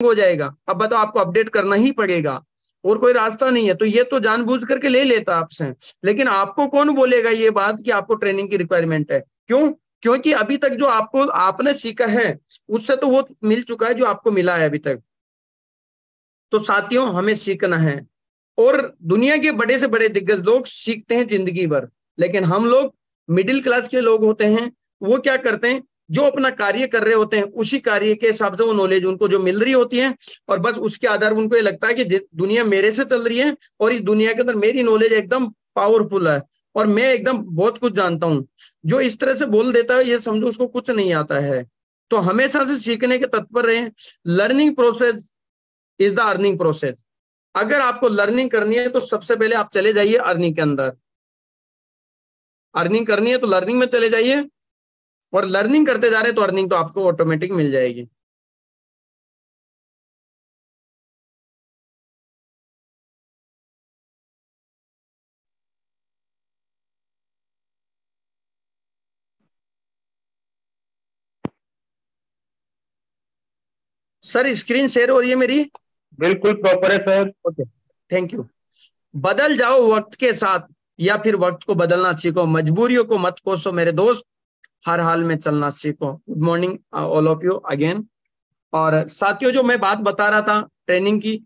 हो जाएगा। अब बताओ, आपको अपडेट करना ही पड़ेगा और कोई रास्ता नहीं है। तो ये तो जानबूझ करके ले लेता आपसे, लेकिन आपको कौन बोलेगा ये बात कि आपको ट्रेनिंग की रिक्वायरमेंट है? क्यों? क्योंकि अभी तक जो आपको आपने सीखा है उससे तो वो मिल चुका है जो आपको मिला है अभी तक। तो साथियों, हमें सीखना है। और दुनिया के बड़े से बड़े दिग्गज लोग सीखते हैं जिंदगी भर, लेकिन हम लोग मिडिल क्लास के लोग होते हैं, वो क्या करते हैं, जो अपना कार्य कर रहे होते हैं उसी कार्य के हिसाब से वो नॉलेज उनको जो मिल रही होती है, और बस उसके आधार पर उनको ये लगता है कि दुनिया मेरे से चल रही है और इस दुनिया के अंदर मेरी नॉलेज एकदम पावरफुल है और मैं एकदम बहुत कुछ जानता हूं। जो इस तरह से बोल देता है ये समझो उसको कुछ नहीं आता है। तो हमेशा से सीखने के तत्पर रहे। Learning process is the earning process. अगर आपको लर्निंग करनी है तो सबसे पहले आप चले जाइए अर्निंग के अंदर। अर्निंग करनी है तो लर्निंग में चले जाइए, और लर्निंग करते जा रहे हैं तो अर्निंग तो आपको ऑटोमेटिक मिल जाएगी। सर, स्क्रीन शेयर हो रही है मेरी? बिल्कुल प्रॉपर है सर। Okay, thank you. बदल जाओ वक्त के साथ या फिर वक्त को बदलना सीखो, मजबूरियों को मत कोसो मेरे दोस्त, हर हाल में चलना सीखो। Good morning all of you again. और साथियों, जो मैं बात बता रहा था ट्रेनिंग की,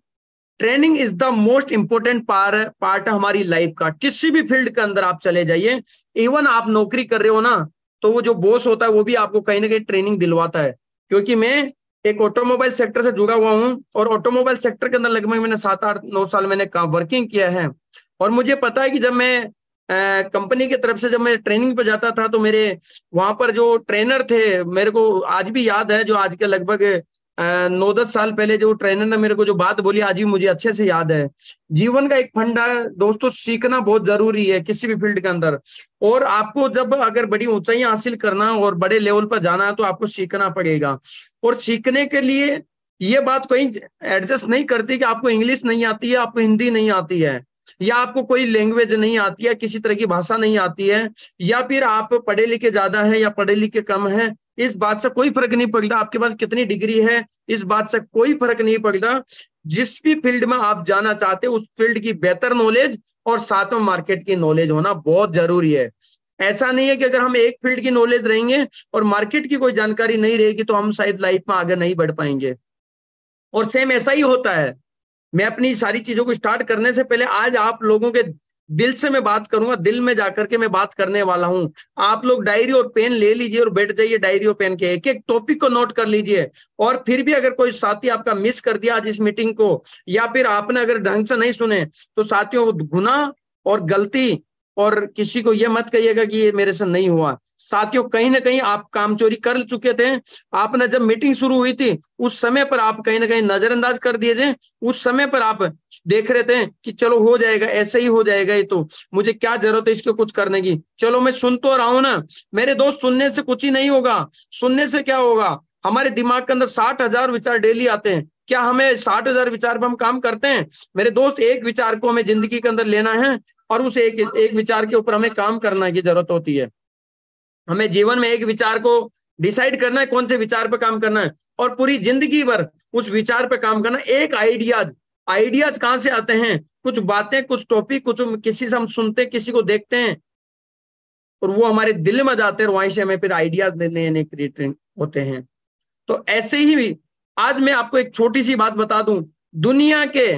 training is the most important part हमारी लाइफ का। किसी भी फील्ड के अंदर आप चले जाइए, इवन आप नौकरी कर रहे हो ना, तो वो जो बॉस होता है वो भी आपको कहीं ना कहीं ट्रेनिंग दिलवाता है। क्योंकि मैं एक ऑटोमोबाइल सेक्टर से जुड़ा हुआ हूँ, और ऑटोमोबाइल सेक्टर के अंदर लगभग मैंने 7 8 9 साल मैंने वर्किंग किया है। और मुझे पता है कि जब मैं कंपनी की तरफ से जब मैं ट्रेनिंग पे जाता था, तो मेरे वहां पर जो ट्रेनर थे, मेरे को आज भी याद है, जो आज के लगभग 9 10 साल पहले जो ट्रेनर ने मेरे को जो बात बोली आज भी मुझे अच्छे से याद है। जीवन का एक फंडा दोस्तों, सीखना बहुत जरूरी है किसी भी फील्ड के अंदर। और आपको जब अगर बड़ी ऊंचाई हासिल करना और बड़े लेवल पर जाना है तो आपको सीखना पड़ेगा। और सीखने के लिए ये बात कोई एडजस्ट नहीं करती कि आपको इंग्लिश नहीं आती है, आपको हिंदी नहीं आती है, या आपको कोई लैंग्वेज नहीं आती है, किसी तरह की भाषा नहीं आती है, या फिर आप पढ़े लिखे ज्यादा हैं या पढ़े लिखे कम हैं। इस बात से कोई फर्क नहीं पड़ता आपके पास कितनी डिग्री है, इस बात से कोई फर्क नहीं पड़ता। जिस भी फील्ड में आप जाना चाहते हो उस फील्ड की बेहतर नॉलेज और साथ में मार्केट की नॉलेज होना बहुत जरूरी है। ऐसा नहीं है कि अगर हम एक फील्ड की नॉलेज रहेंगे और मार्केट की कोई जानकारी नहीं रहेगी तो हम शायद लाइफ में आगे नहीं बढ़ पाएंगे। और सेम ऐसा ही होता है। मैं अपनी सारी चीजों को स्टार्ट करने से पहले आज आप लोगों के दिल से मैं बात करूंगा, दिल में जाकर के मैं बात करने वाला हूं। आप लोग डायरी और पेन ले लीजिए और बैठ जाइए, डायरी और पेन के एक एक टॉपिक को नोट कर लीजिए। और फिर भी अगर कोई साथी आपका मिस कर दिया आज इस मीटिंग को, या फिर आपने अगर ढंग से नहीं सुने, तो साथियों, गुनाह और गलती, और किसी को ये मत कहिएगा कि ये मेरे से नहीं हुआ। साथियों, कहीं ना कहीं आप काम चोरी कर चुके थे। आपने जब मीटिंग शुरू हुई थी उस समय पर आप कहीं ना कहीं नजरअंदाज कर दिए थे। उस समय पर आप देख रहे थे कि चलो हो जाएगा, ऐसे ही हो जाएगा, ये तो मुझे क्या जरूरत है इसको कुछ करने की, चलो मैं सुन तो रहा हूं ना। मेरे दोस्त, सुनने से कुछ ही नहीं होगा। सुनने से क्या होगा, हमारे दिमाग के अंदर 60,000 विचार डेली आते हैं। क्या हमें 60,000 विचार पर हम काम करते हैं? मेरे दोस्त, एक विचार को हमें जिंदगी के अंदर लेना है और उस एक विचार के ऊपर हमें काम करने की जरूरत होती है। हमें जीवन में एक विचार को डिसाइड करना है कौन से विचार पर काम करना है, और पूरी जिंदगी भर उस विचार पर काम करना। एक आइडियाज, आइडियाज कहां से आते हैं? कुछ बातें, कुछ टॉपिक, कुछ किसी से हम सुनते, किसी को देखते हैं और वो हमारे दिल में जाते हैं, और वहीं से हमें फिर आइडियाज नए नए क्रिएट होते हैं। तो ऐसे ही आज मैं आपको एक छोटी सी बात बता दूं। दुनिया के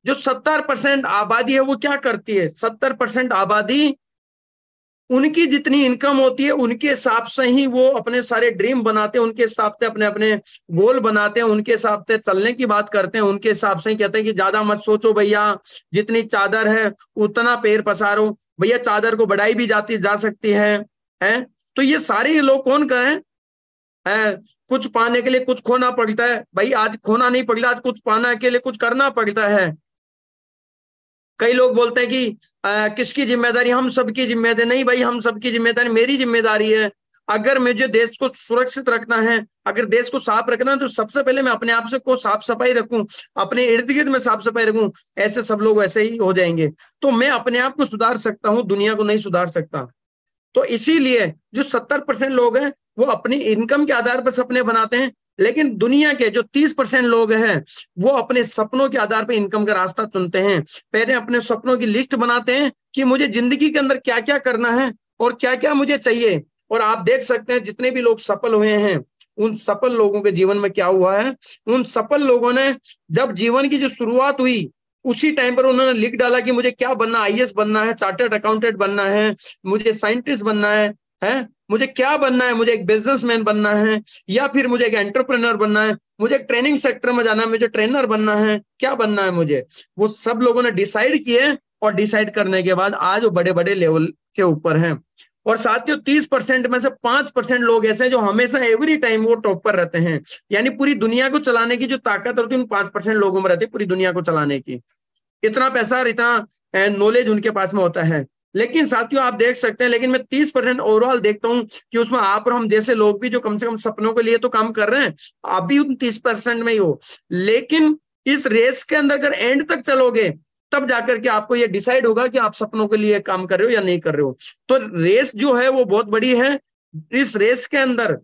जो 70% आबादी है वो क्या करती है? 70% आबादी, उनकी जितनी इनकम होती है उनके हिसाब से ही वो अपने सारे ड्रीम बनाते हैं, उनके हिसाब से अपने अपने गोल बनाते हैं, उनके हिसाब से चलने की बात करते हैं, उनके हिसाब से ही कहते हैं कि ज्यादा मत सोचो भैया, जितनी चादर है उतना पैर पसारो भैया, चादर को बढ़ाई भी जाती जा सकती है। तो ये सारे लोग कौन कहें है? कुछ पाने के लिए कुछ खोना पड़ता है भाई, आज खोना नहीं पड़ता, आज कुछ पाने के लिए कुछ करना पड़ता है। कई लोग बोलते हैं कि किसकी जिम्मेदारी, हम सबकी जिम्मेदारी। नहीं भाई, हम सबकी जिम्मेदारी, मेरी जिम्मेदारी है। अगर मुझे देश को सुरक्षित रखना है, अगर देश को साफ रखना है, तो सबसे पहले मैं अपने आप से को साफ सफाई रखूं, अपने इर्द गिर्द में साफ सफाई रखूं। ऐसे सब लोग ऐसे ही हो जाएंगे। तो मैं अपने आप को सुधार सकता हूं, दुनिया को नहीं सुधार सकता। तो इसीलिए जो 70% लोग हैं वो अपनी इनकम के आधार पर सपने बनाते हैं, लेकिन दुनिया के जो 30% लोग हैं वो अपने सपनों के आधार पर इनकम का रास्ता चुनते हैं। पहले अपने सपनों की लिस्ट बनाते हैं कि मुझे जिंदगी के अंदर क्या क्या करना है और क्या क्या मुझे चाहिए। और आप देख सकते हैं जितने भी लोग सफल हुए हैं उन सफल लोगों के जीवन में क्या हुआ है। उन सफल लोगों ने जब जीवन की जो शुरुआत हुई उसी टाइम पर उन्होंने लिख डाला कि मुझे क्या बनना, आईएएस बनना है, चार्टर्ड अकाउंटेंट बनना है, मुझे साइंटिस्ट बनना है, मुझे क्या बनना है, मुझे एक बिजनेसमैन बनना है, या फिर मुझे एक एंटरप्रेन्योर बनना है, मुझे एक ट्रेनिंग सेक्टर में जाना है, मुझे ट्रेनर बनना है, क्या बनना है मुझे। वो सब लोगों ने डिसाइड किए और डिसाइड करने के बाद आज वो बड़े बड़े लेवल के ऊपर हैं। और साथियों 30% में से 5% लोग ऐसे हैं जो हमेशा एवरी टाइम वो टॉप पर रहते हैं। यानी पूरी दुनिया को चलाने की जो ताकत होती है उन 5% लोगों में रहती है, पूरी दुनिया को चलाने की। इतना पैसा और इतना नॉलेज उनके पास में होता है। लेकिन साथियों आप देख सकते हैं, लेकिन मैं 30% ओवरऑल देखता हूं कि उसमें आप और हम जैसे लोग भी जो कम से कम सपनों के लिए तो काम कर रहे हैं, आप भी उन 30% में ही हो। लेकिन इस रेस के अंदर अगर एंड तक चलोगे तब जाकर के आपको ये डिसाइड होगा कि आप सपनों के लिए काम कर रहे हो या नहीं कर रहे हो। तो रेस जो है वो बहुत बड़ी है। इस रेस के अंदर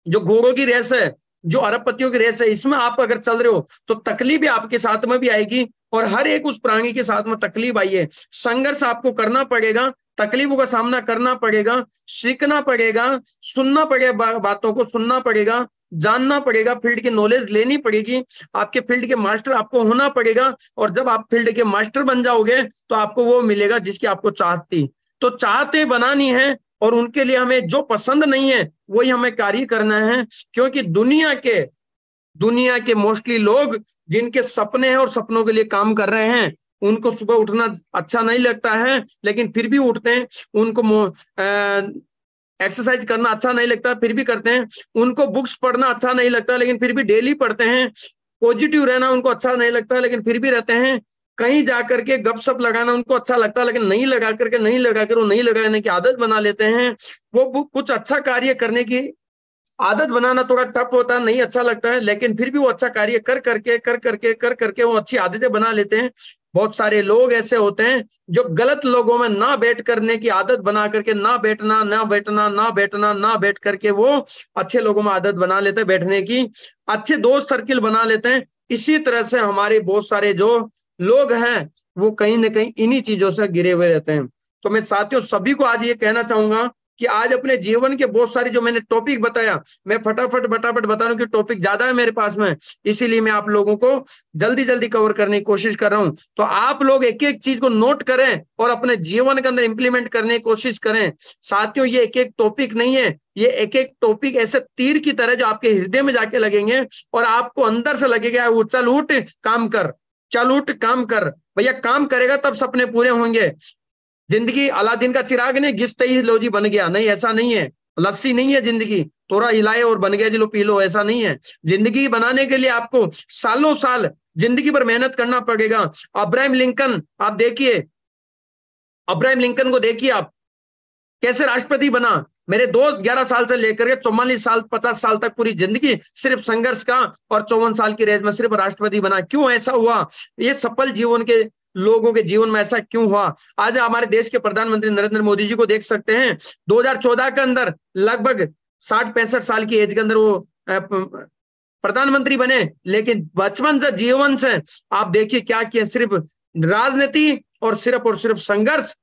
जो घोड़ों की रेस है, जो अरबपतियों की रेस है, इसमें आप अगर चल रहे हो तो तकलीफ भी आपके साथ में भी आएगी। और हर एक उस प्राणी के साथ में तकलीफ आई है, संघर्ष आपको करना पड़ेगा, तकलीफों का सामना करना पड़ेगा, सीखना पड़ेगा, सुनना पड़ेगा, बातों को सुनना पड़ेगा, जानना पड़ेगा, फील्ड की नॉलेज लेनी पड़ेगी, आपके फील्ड के मास्टर आपको होना पड़ेगा। और जब आप फील्ड के मास्टर बन जाओगे तो आपको वो मिलेगा जिसकी आपको चाहत थी। तो चाहते बनानी है और उनके लिए हमें जो पसंद नहीं है वही हमें कार्य करना है। क्योंकि दुनिया के मोस्टली लोग जिनके सपने हैं और सपनों के लिए काम कर रहे हैं उनको सुबह उठना अच्छा नहीं लगता है लेकिन फिर भी उठते हैं। उनको एक्सरसाइज करना अच्छा नहीं लगता फिर भी करते हैं। उनको बुक्स पढ़ना अच्छा नहीं लगता लेकिन फिर भी डेली पढ़ते हैं। पॉजिटिव रहना उनको अच्छा नहीं लगता लेकिन फिर भी रहते हैं। कहीं जाकर के गपशप लगाना उनको अच्छा लगता है लेकिन नहीं लगा करके वो नहीं लगाने की आदत बना लेते हैं। वो कुछ अच्छा कार्य करने की आदत बनाना थोड़ा टफ होता है, नहीं अच्छा लगता है, लेकिन फिर भी वो अच्छा कार्य कर करके वो अच्छी आदतें बना लेते हैं। बहुत सारे लोग ऐसे होते हैं जो गलत लोगों में ना बैठ करने की आदत बना करके ना बैठ करके वो अच्छे लोगों में आदत बना लेते हैं बैठने की, अच्छे दोस्त सर्किल बना लेते हैं। इसी तरह से हमारे बहुत सारे जो लोग हैं वो कहीं ना कहीं इन्हीं चीजों से घिरे हुए रहते हैं। तो मैं साथियों सभी को आज ये कहना चाहूंगा कि आज अपने जीवन के बहुत सारे जो मैंने टॉपिक बताया, मैं फटाफट बता रहा हूँ कि टॉपिक ज्यादा है मेरे पास में, इसीलिए मैं आप लोगों को जल्दी जल्दी कवर करने की कोशिश कर रहा हूं। तो आप लोग एक एक चीज को नोट करें और अपने जीवन के अंदर इंप्लीमेंट करने की कोशिश करें। साथियों ये एक एक टॉपिक नहीं है, ये एक एक टॉपिक ऐसे तीर की तरह जो आपके हृदय में जाके लगेंगे और आपको अंदर से लगेगा चल उठ काम कर, चल उठ काम कर। भैया काम करेगा तब सपने पूरे होंगे। जिंदगी अलादीन का चिराग नहीं घिसते ही लो जी बन गया, नहीं ऐसा नहीं है। लस्सी नहीं है जिंदगी, थोड़ा हिलाए और बन गया जी लो पी लो, ऐसा नहीं है। जिंदगी बनाने के लिए आपको सालों साल जिंदगी पर मेहनत करना पड़ेगा। अब्राहम लिंकन आप देखिए, अब्राहम लिंकन को देखिए आप कैसे राष्ट्रपति बना। मेरे दोस्त 11 साल से लेकर के 44 साल 50 साल तक पूरी जिंदगी सिर्फ संघर्ष का, और 54 साल की रेंज में सिर्फ राष्ट्रपति बना। क्यों ऐसा हुआ? ये सफल जीवन के लोगों के जीवन में ऐसा क्यों हुआ? आज हमारे देश के प्रधानमंत्री नरेंद्र मोदी जी को देख सकते हैं, 2014 के अंदर लगभग 60-65 साल की एज के अंदर वो प्रधानमंत्री बने, लेकिन बचपन से जीवन से आप देखिए क्या किया, सिर्फ राजनीति और सिर्फ संघर्ष।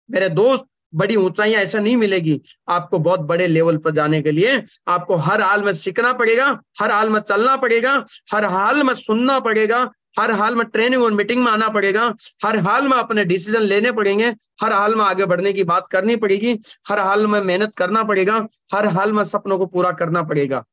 मेरे दोस्त बड़ी ऊंचाइयां ऐसा नहीं मिलेगी, आपको बहुत बड़े लेवल पर जाने के लिए आपको हर हाल में सीखना पड़ेगा, हर हाल में चलना पड़ेगा, हर हाल में सुनना पड़ेगा, हर हाल में ट्रेनिंग और मीटिंग में आना पड़ेगा, हर हाल में अपने डिसीजन लेने पड़ेंगे, हर हाल में आगे बढ़ने की बात करनी पड़ेगी, हर हाल में मेहनत करना पड़ेगा, हर हाल में सपनों को पूरा करना पड़ेगा।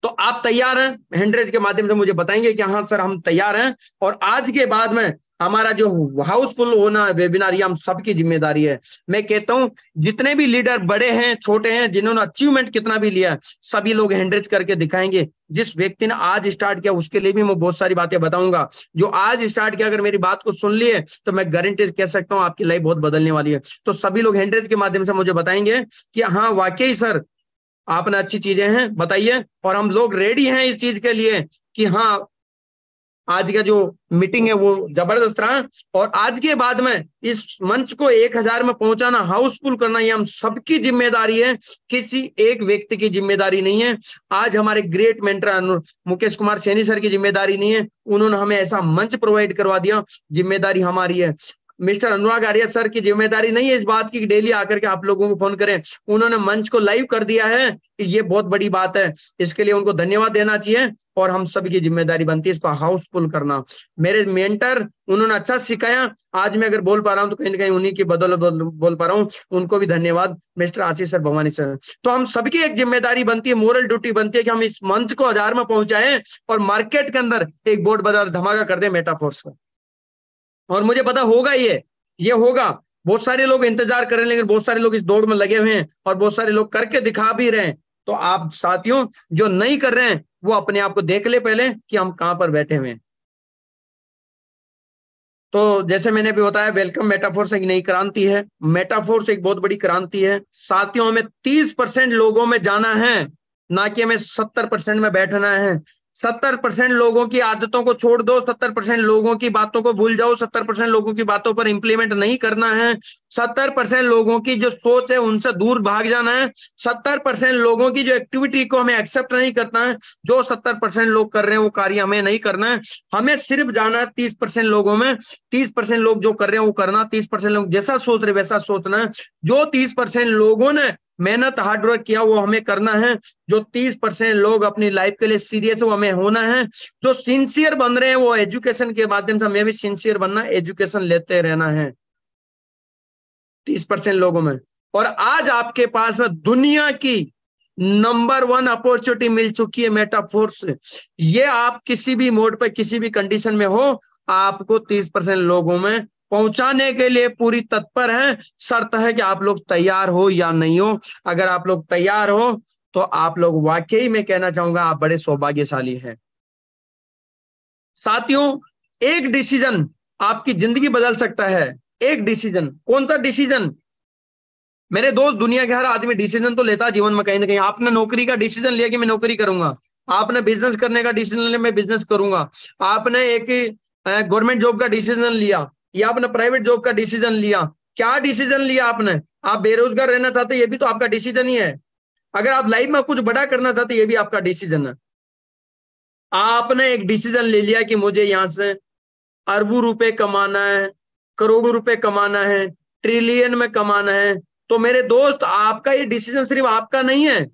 तो आप तैयार हैं? हैंडरेज के माध्यम से मुझे बताएंगे कि हाँ सर हम तैयार हैं। और आज के बाद में हमारा जो हाउसफुल होना वेबिनार, ये हम सबकी जिम्मेदारी है। मैं कहता हूं जितने भी लीडर बड़े हैं छोटे हैं, जिन्होंने अचीवमेंट कितना भी लिया, सभी लोग हैंडरेज करके दिखाएंगे। जिस व्यक्ति ने आज स्टार्ट किया उसके लिए भी मैं बहुत सारी बातें बताऊंगा। जो आज स्टार्ट किया, अगर मेरी बात को सुन लिए तो मैं गारंटी कह सकता हूं आपकी लाइफ बहुत बदलने वाली है। तो सभी लोग हैंडरेज के माध्यम से मुझे बताएंगे कि हाँ वाकई सर आपने अच्छी चीजें हैं बताइए, और हम लोग रेडी हैं इस चीज के लिए कि हाँ आज का जो मीटिंग है वो जबरदस्त रहा, और आज के बाद में इस मंच को 1000 में पहुंचाना, हाउसफुल करना, ये हम सबकी जिम्मेदारी है, किसी एक व्यक्ति की जिम्मेदारी नहीं है। आज हमारे great mentor Mukesh Kumar Saini sir की जिम्मेदारी नहीं है, उन्होंने हमें ऐसा मंच प्रोवाइड करवा दिया, जिम्मेदारी हमारी है। मिस्टर अनुराग आर्य सर की जिम्मेदारी नहीं है इस बात की डेली आकर के आप लोगों को फोन करें, उन्होंने मंच को लाइव कर दिया है, ये बहुत बड़ी बात है, इसके लिए उनको धन्यवाद देना चाहिए, और हम सभी की जिम्मेदारी बनती है इसको हाउसफुल करना। मेरे मेंटर, उन्होंने अच्छा सिखाया, आज मैं अगर बोल पा रहा हूं तो कहीं ना कहीं उन्हीं की बदौलत बोल पा रहा हूं, उनको भी धन्यवाद, मिस्टर आशीष सर, भवानी सर। तो हम सबकी एक जिम्मेदारी बनती है, मोरल ड्यूटी बनती है कि हम इस मंच को 1000 में पहुंचाएं और मार्केट के अंदर एक बहुत बड़ा धमाका कर दें मेटाफोर्स का। और मुझे पता होगा, ये होगा, बहुत सारे लोग इंतजार कर रहे हैं, लेकिन बहुत सारे लोग इस दौड़ में लगे हुए हैं, और बहुत सारे लोग करके दिखा भी रहे हैं। तो आप साथियों जो नहीं कर रहे हैं वो अपने आप को देख ले पहले कि हम कहां पर बैठे हुए हैं। तो जैसे मैंने भी बताया, वेलकम मेटाफोर्स एक नई क्रांति है, मेटाफोर्स एक बहुत बड़ी क्रांति है साथियों। हमें 30% लोगों में जाना है, ना कि हमें 70% में बैठना है। 70% लोगों की आदतों को छोड़ दो, 70% लोगों की बातों को भूल जाओ, 70% लोगों की बातों पर इंप्लीमेंट नहीं करना है। 70% लोगों की जो सोच है उनसे दूर भाग जाना है। 70% लोगों की जो एक्टिविटी को हमें एक्सेप्ट नहीं करना है, जो 70% लोग कर रहे हैं वो कार्य हमें नहीं करना है। हमें सिर्फ जाना है 30% लोगों में। 30% लोग जो कर रहे हैं वो करना, 30% लोग जैसा सोच रहे वैसा सोचना है। जो 30% लोगों ने मेहनत हार्डवर्क किया वो हमें करना है। जो 30% लोग अपनी लाइफ के लिए सीरियस है वो हमें होना है। जो सिंसियर बन रहे हैं वो एजुकेशन के माध्यम से, हमें भी सिंसियर बनना, एजुकेशन लेते रहना है 30% लोगों में। और आज आपके पास दुनिया की नंबर 1 अपॉर्चुनिटी मिल चुकी है मेटाफोर्स से। ये आप किसी भी मोड पर किसी भी कंडीशन में हो, आपको 30% लोगों में पहुंचाने के लिए पूरी तत्पर है। शर्त है कि आप लोग तैयार हो या नहीं हो। अगर आप लोग तैयार हो तो आप लोग वाकई में कहना चाहूंगा आप बड़े सौभाग्यशाली हैं साथियों। एक डिसीजन आपकी जिंदगी बदल सकता है। एक डिसीजन, कौन सा डिसीजन? मेरे दोस्त, दुनिया के हर आदमी डिसीजन तो लेता है जीवन में कहीं ना कहीं। आपने नौकरी का डिसीजन लिया कि मैं नौकरी करूंगा, आपने बिजनेस करने का डिसीजन लिया मैं बिजनेस करूंगा, आपने एक गवर्नमेंट जॉब का डिसीजन लिया या आपने प्राइवेट जॉब का डिसीजन लिया। क्या डिसीजन लिया आपने? आप बेरोजगार रहना चाहते, ये भी तो आपका डिसीजन ही है। अगर आप लाइफ में कुछ बड़ा करना चाहते, ये भी आपका डिसीजन है। आपने एक डिसीजन ले लिया कि मुझे यहां से अरबों रुपए कमाना है, करोड़ों रुपए कमाना है, ट्रिलियन में कमाना है। तो मेरे दोस्त, आपका ये डिसीजन सिर्फ आपका नहीं है,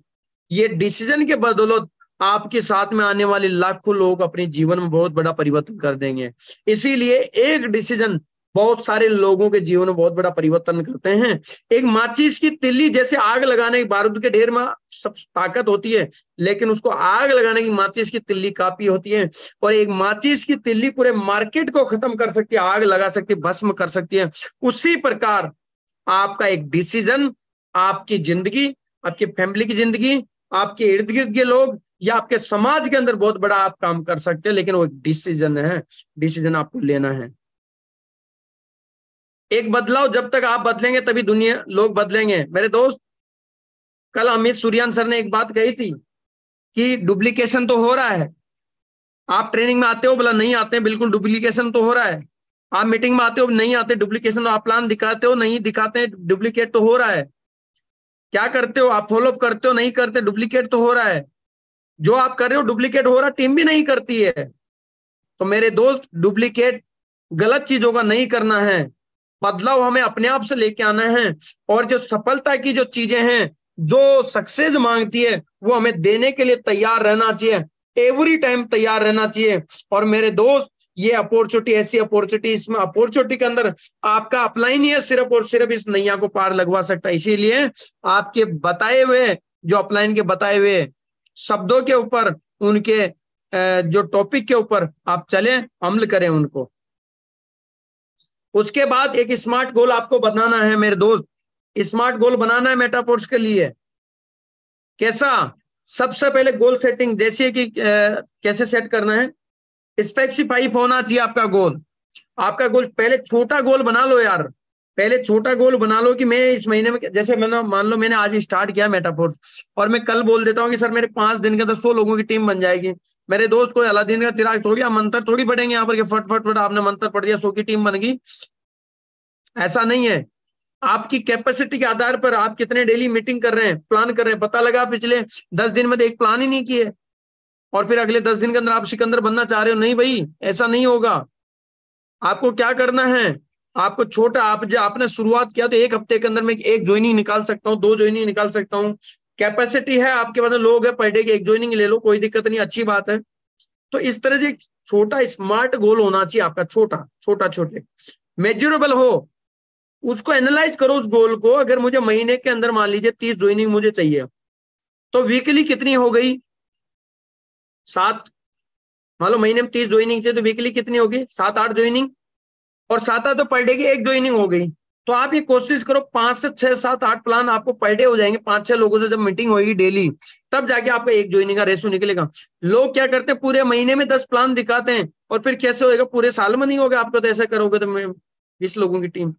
ये डिसीजन के बदौलत आपके साथ में आने वाले लाखों लोग अपने जीवन में बहुत बड़ा परिवर्तन कर देंगे। इसीलिए एक डिसीजन बहुत सारे लोगों के जीवन में बहुत बड़ा परिवर्तन करते हैं। एक माचिस की तिल्ली जैसे आग लगाने के बारूद के ढेर में सब ताकत होती है, लेकिन उसको आग लगाने की माचिस की तिल्ली काफी होती है। और एक माचिस की तिल्ली पूरे मार्केट को खत्म कर सकती है, आग लगा सकती है, भस्म कर सकती है। उसी प्रकार आपका एक डिसीजन आपकी जिंदगी, आपकी फैमिली की जिंदगी, आपके इर्द गिर्द के लोग या आपके समाज के अंदर बहुत बड़ा आप काम कर सकते हैं। लेकिन वो एक डिसीजन है, डिसीजन आपको लेना है। एक बदलाव, जब तक आप बदलेंगे तभी दुनिया लोग बदलेंगे। मेरे दोस्त, कल अमित सूर्यान सर ने एक बात कही थी कि डुप्लीकेशन तो हो रहा है। आप ट्रेनिंग में आते हो, बोला नहीं आते, बिल्कुल डुप्लीकेशन तो हो रहा है। आप मीटिंग में आते हो, नहीं आते, डुप्लीकेशन। आप प्लान दिखाते हो, नहीं दिखाते, डुप्लीकेट तो हो रहा है। क्या करते हो आप? फॉलोअप करते हो, नहीं करते, डुप्लीकेट तो हो रहा है। जो आप कर रहे हो डुप्लीकेट हो रहा, टीम भी नहीं करती है। तो मेरे दोस्त, डुप्लीकेट गलत चीजों का नहीं करना है, बदलाव हमें अपने आप से लेके आना है। और जो सफलता की जो चीजें हैं, जो सक्सेस मांगती है, वो हमें देने के लिए तैयार रहना चाहिए, एवरी टाइम तैयार रहना चाहिए। और मेरे दोस्त, ये अपॉर्चुनिटी ऐसी अपॉर्चुनिटी, इसमें अपॉर्चुनिटी के अंदर आपका अपलाइन ही है सिर्फ और सिर्फ इस नैया को पार लगवा सकता है। इसीलिए आपके बताए हुए, जो अपलाइन के बताए हुए शब्दों के ऊपर, उनके जो टॉपिक के ऊपर आप चलें, अमल करें उनको। उसके बाद एक स्मार्ट गोल आपको बनाना है मेरे दोस्त। स्मार्ट गोल बनाना है मेटाफोर्स के लिए। कैसा? सबसे पहले गोल सेटिंग, जैसे कि कैसे सेट करना है, स्पेसिफाई होना चाहिए आपका गोल। आपका गोल, पहले छोटा गोल बना लो यार। पहले छोटा गोल बना लो कि मैं इस महीने में, जैसे मैंने मान लो मैंने आज स्टार्ट किया मेटाफोर्स, और मैं कल बोल देता हूँ कि सर मेरे 5 दिन के अंदर 100 लोगों की टीम बन जाएगी। मेरे दोस्त, कोई अलादीन का चिराग थोड़ी आप मंत्र थोड़ी पढ़ेंगे यहाँ पर कि फट फट फट आपने मंत्र पढ़ दिया 100 की टीम बन गई। ऐसा नहीं है। आपकी कैपेसिटी के आधार पर आप कितने डेली मीटिंग कर रहे हैं, प्लान कर रहे हैं। पता लगा पिछले 10 दिन में तो एक प्लान ही नहीं किए और फिर अगले 10 दिन के अंदर आप सिकंदर बनना चाह रहे हो। नहीं भाई, ऐसा नहीं होगा। आपको क्या करना है, आपको छोटा, आप जो आपने शुरुआत किया तो 1 हफ्ते के अंदर मैं 1 ज्वाइनिंग निकाल सकता हूँ, 2 ज्वाइनिंग निकाल सकता हूँ। कैपेसिटी है आपके पास, लोग है, पर डे की 1 ज्वाइनिंग ले लो, कोई दिक्कत नहीं, अच्छी बात है। तो इस तरह से एक छोटा स्मार्ट गोल होना चाहिए आपका, छोटा छोटा छोटे, मेजरेबल हो। उसको एनालाइज करो उस गोल को। अगर मुझे महीने के अंदर मान लीजिए 30 ज्वाइनिंग मुझे चाहिए, तो वीकली कितनी हो गई, 7। मान लो महीने में 30 ज्वाइनिंग चाहिए तो वीकली कितनी होगी, 7-8 ज्वाइनिंग। और 7-8 तो पर डे की 1 ज्वाइनिंग हो गई। तो आप ये कोशिश करो 5 से 6, 7, 8 प्लान आपको पर डे हो जाएंगे। 5-6 लोगों से जब मीटिंग होगी डेली, तब जाके आपका 1 ज्वाइनिंग का रेशो निकलेगा। लोग क्या करते हैं, पूरे महीने में 10 प्लान दिखाते हैं और फिर कैसे होगा, पूरे साल में नहीं होगा आपका। तो ऐसा करोगे तो मैं 20 लोगों की टीम।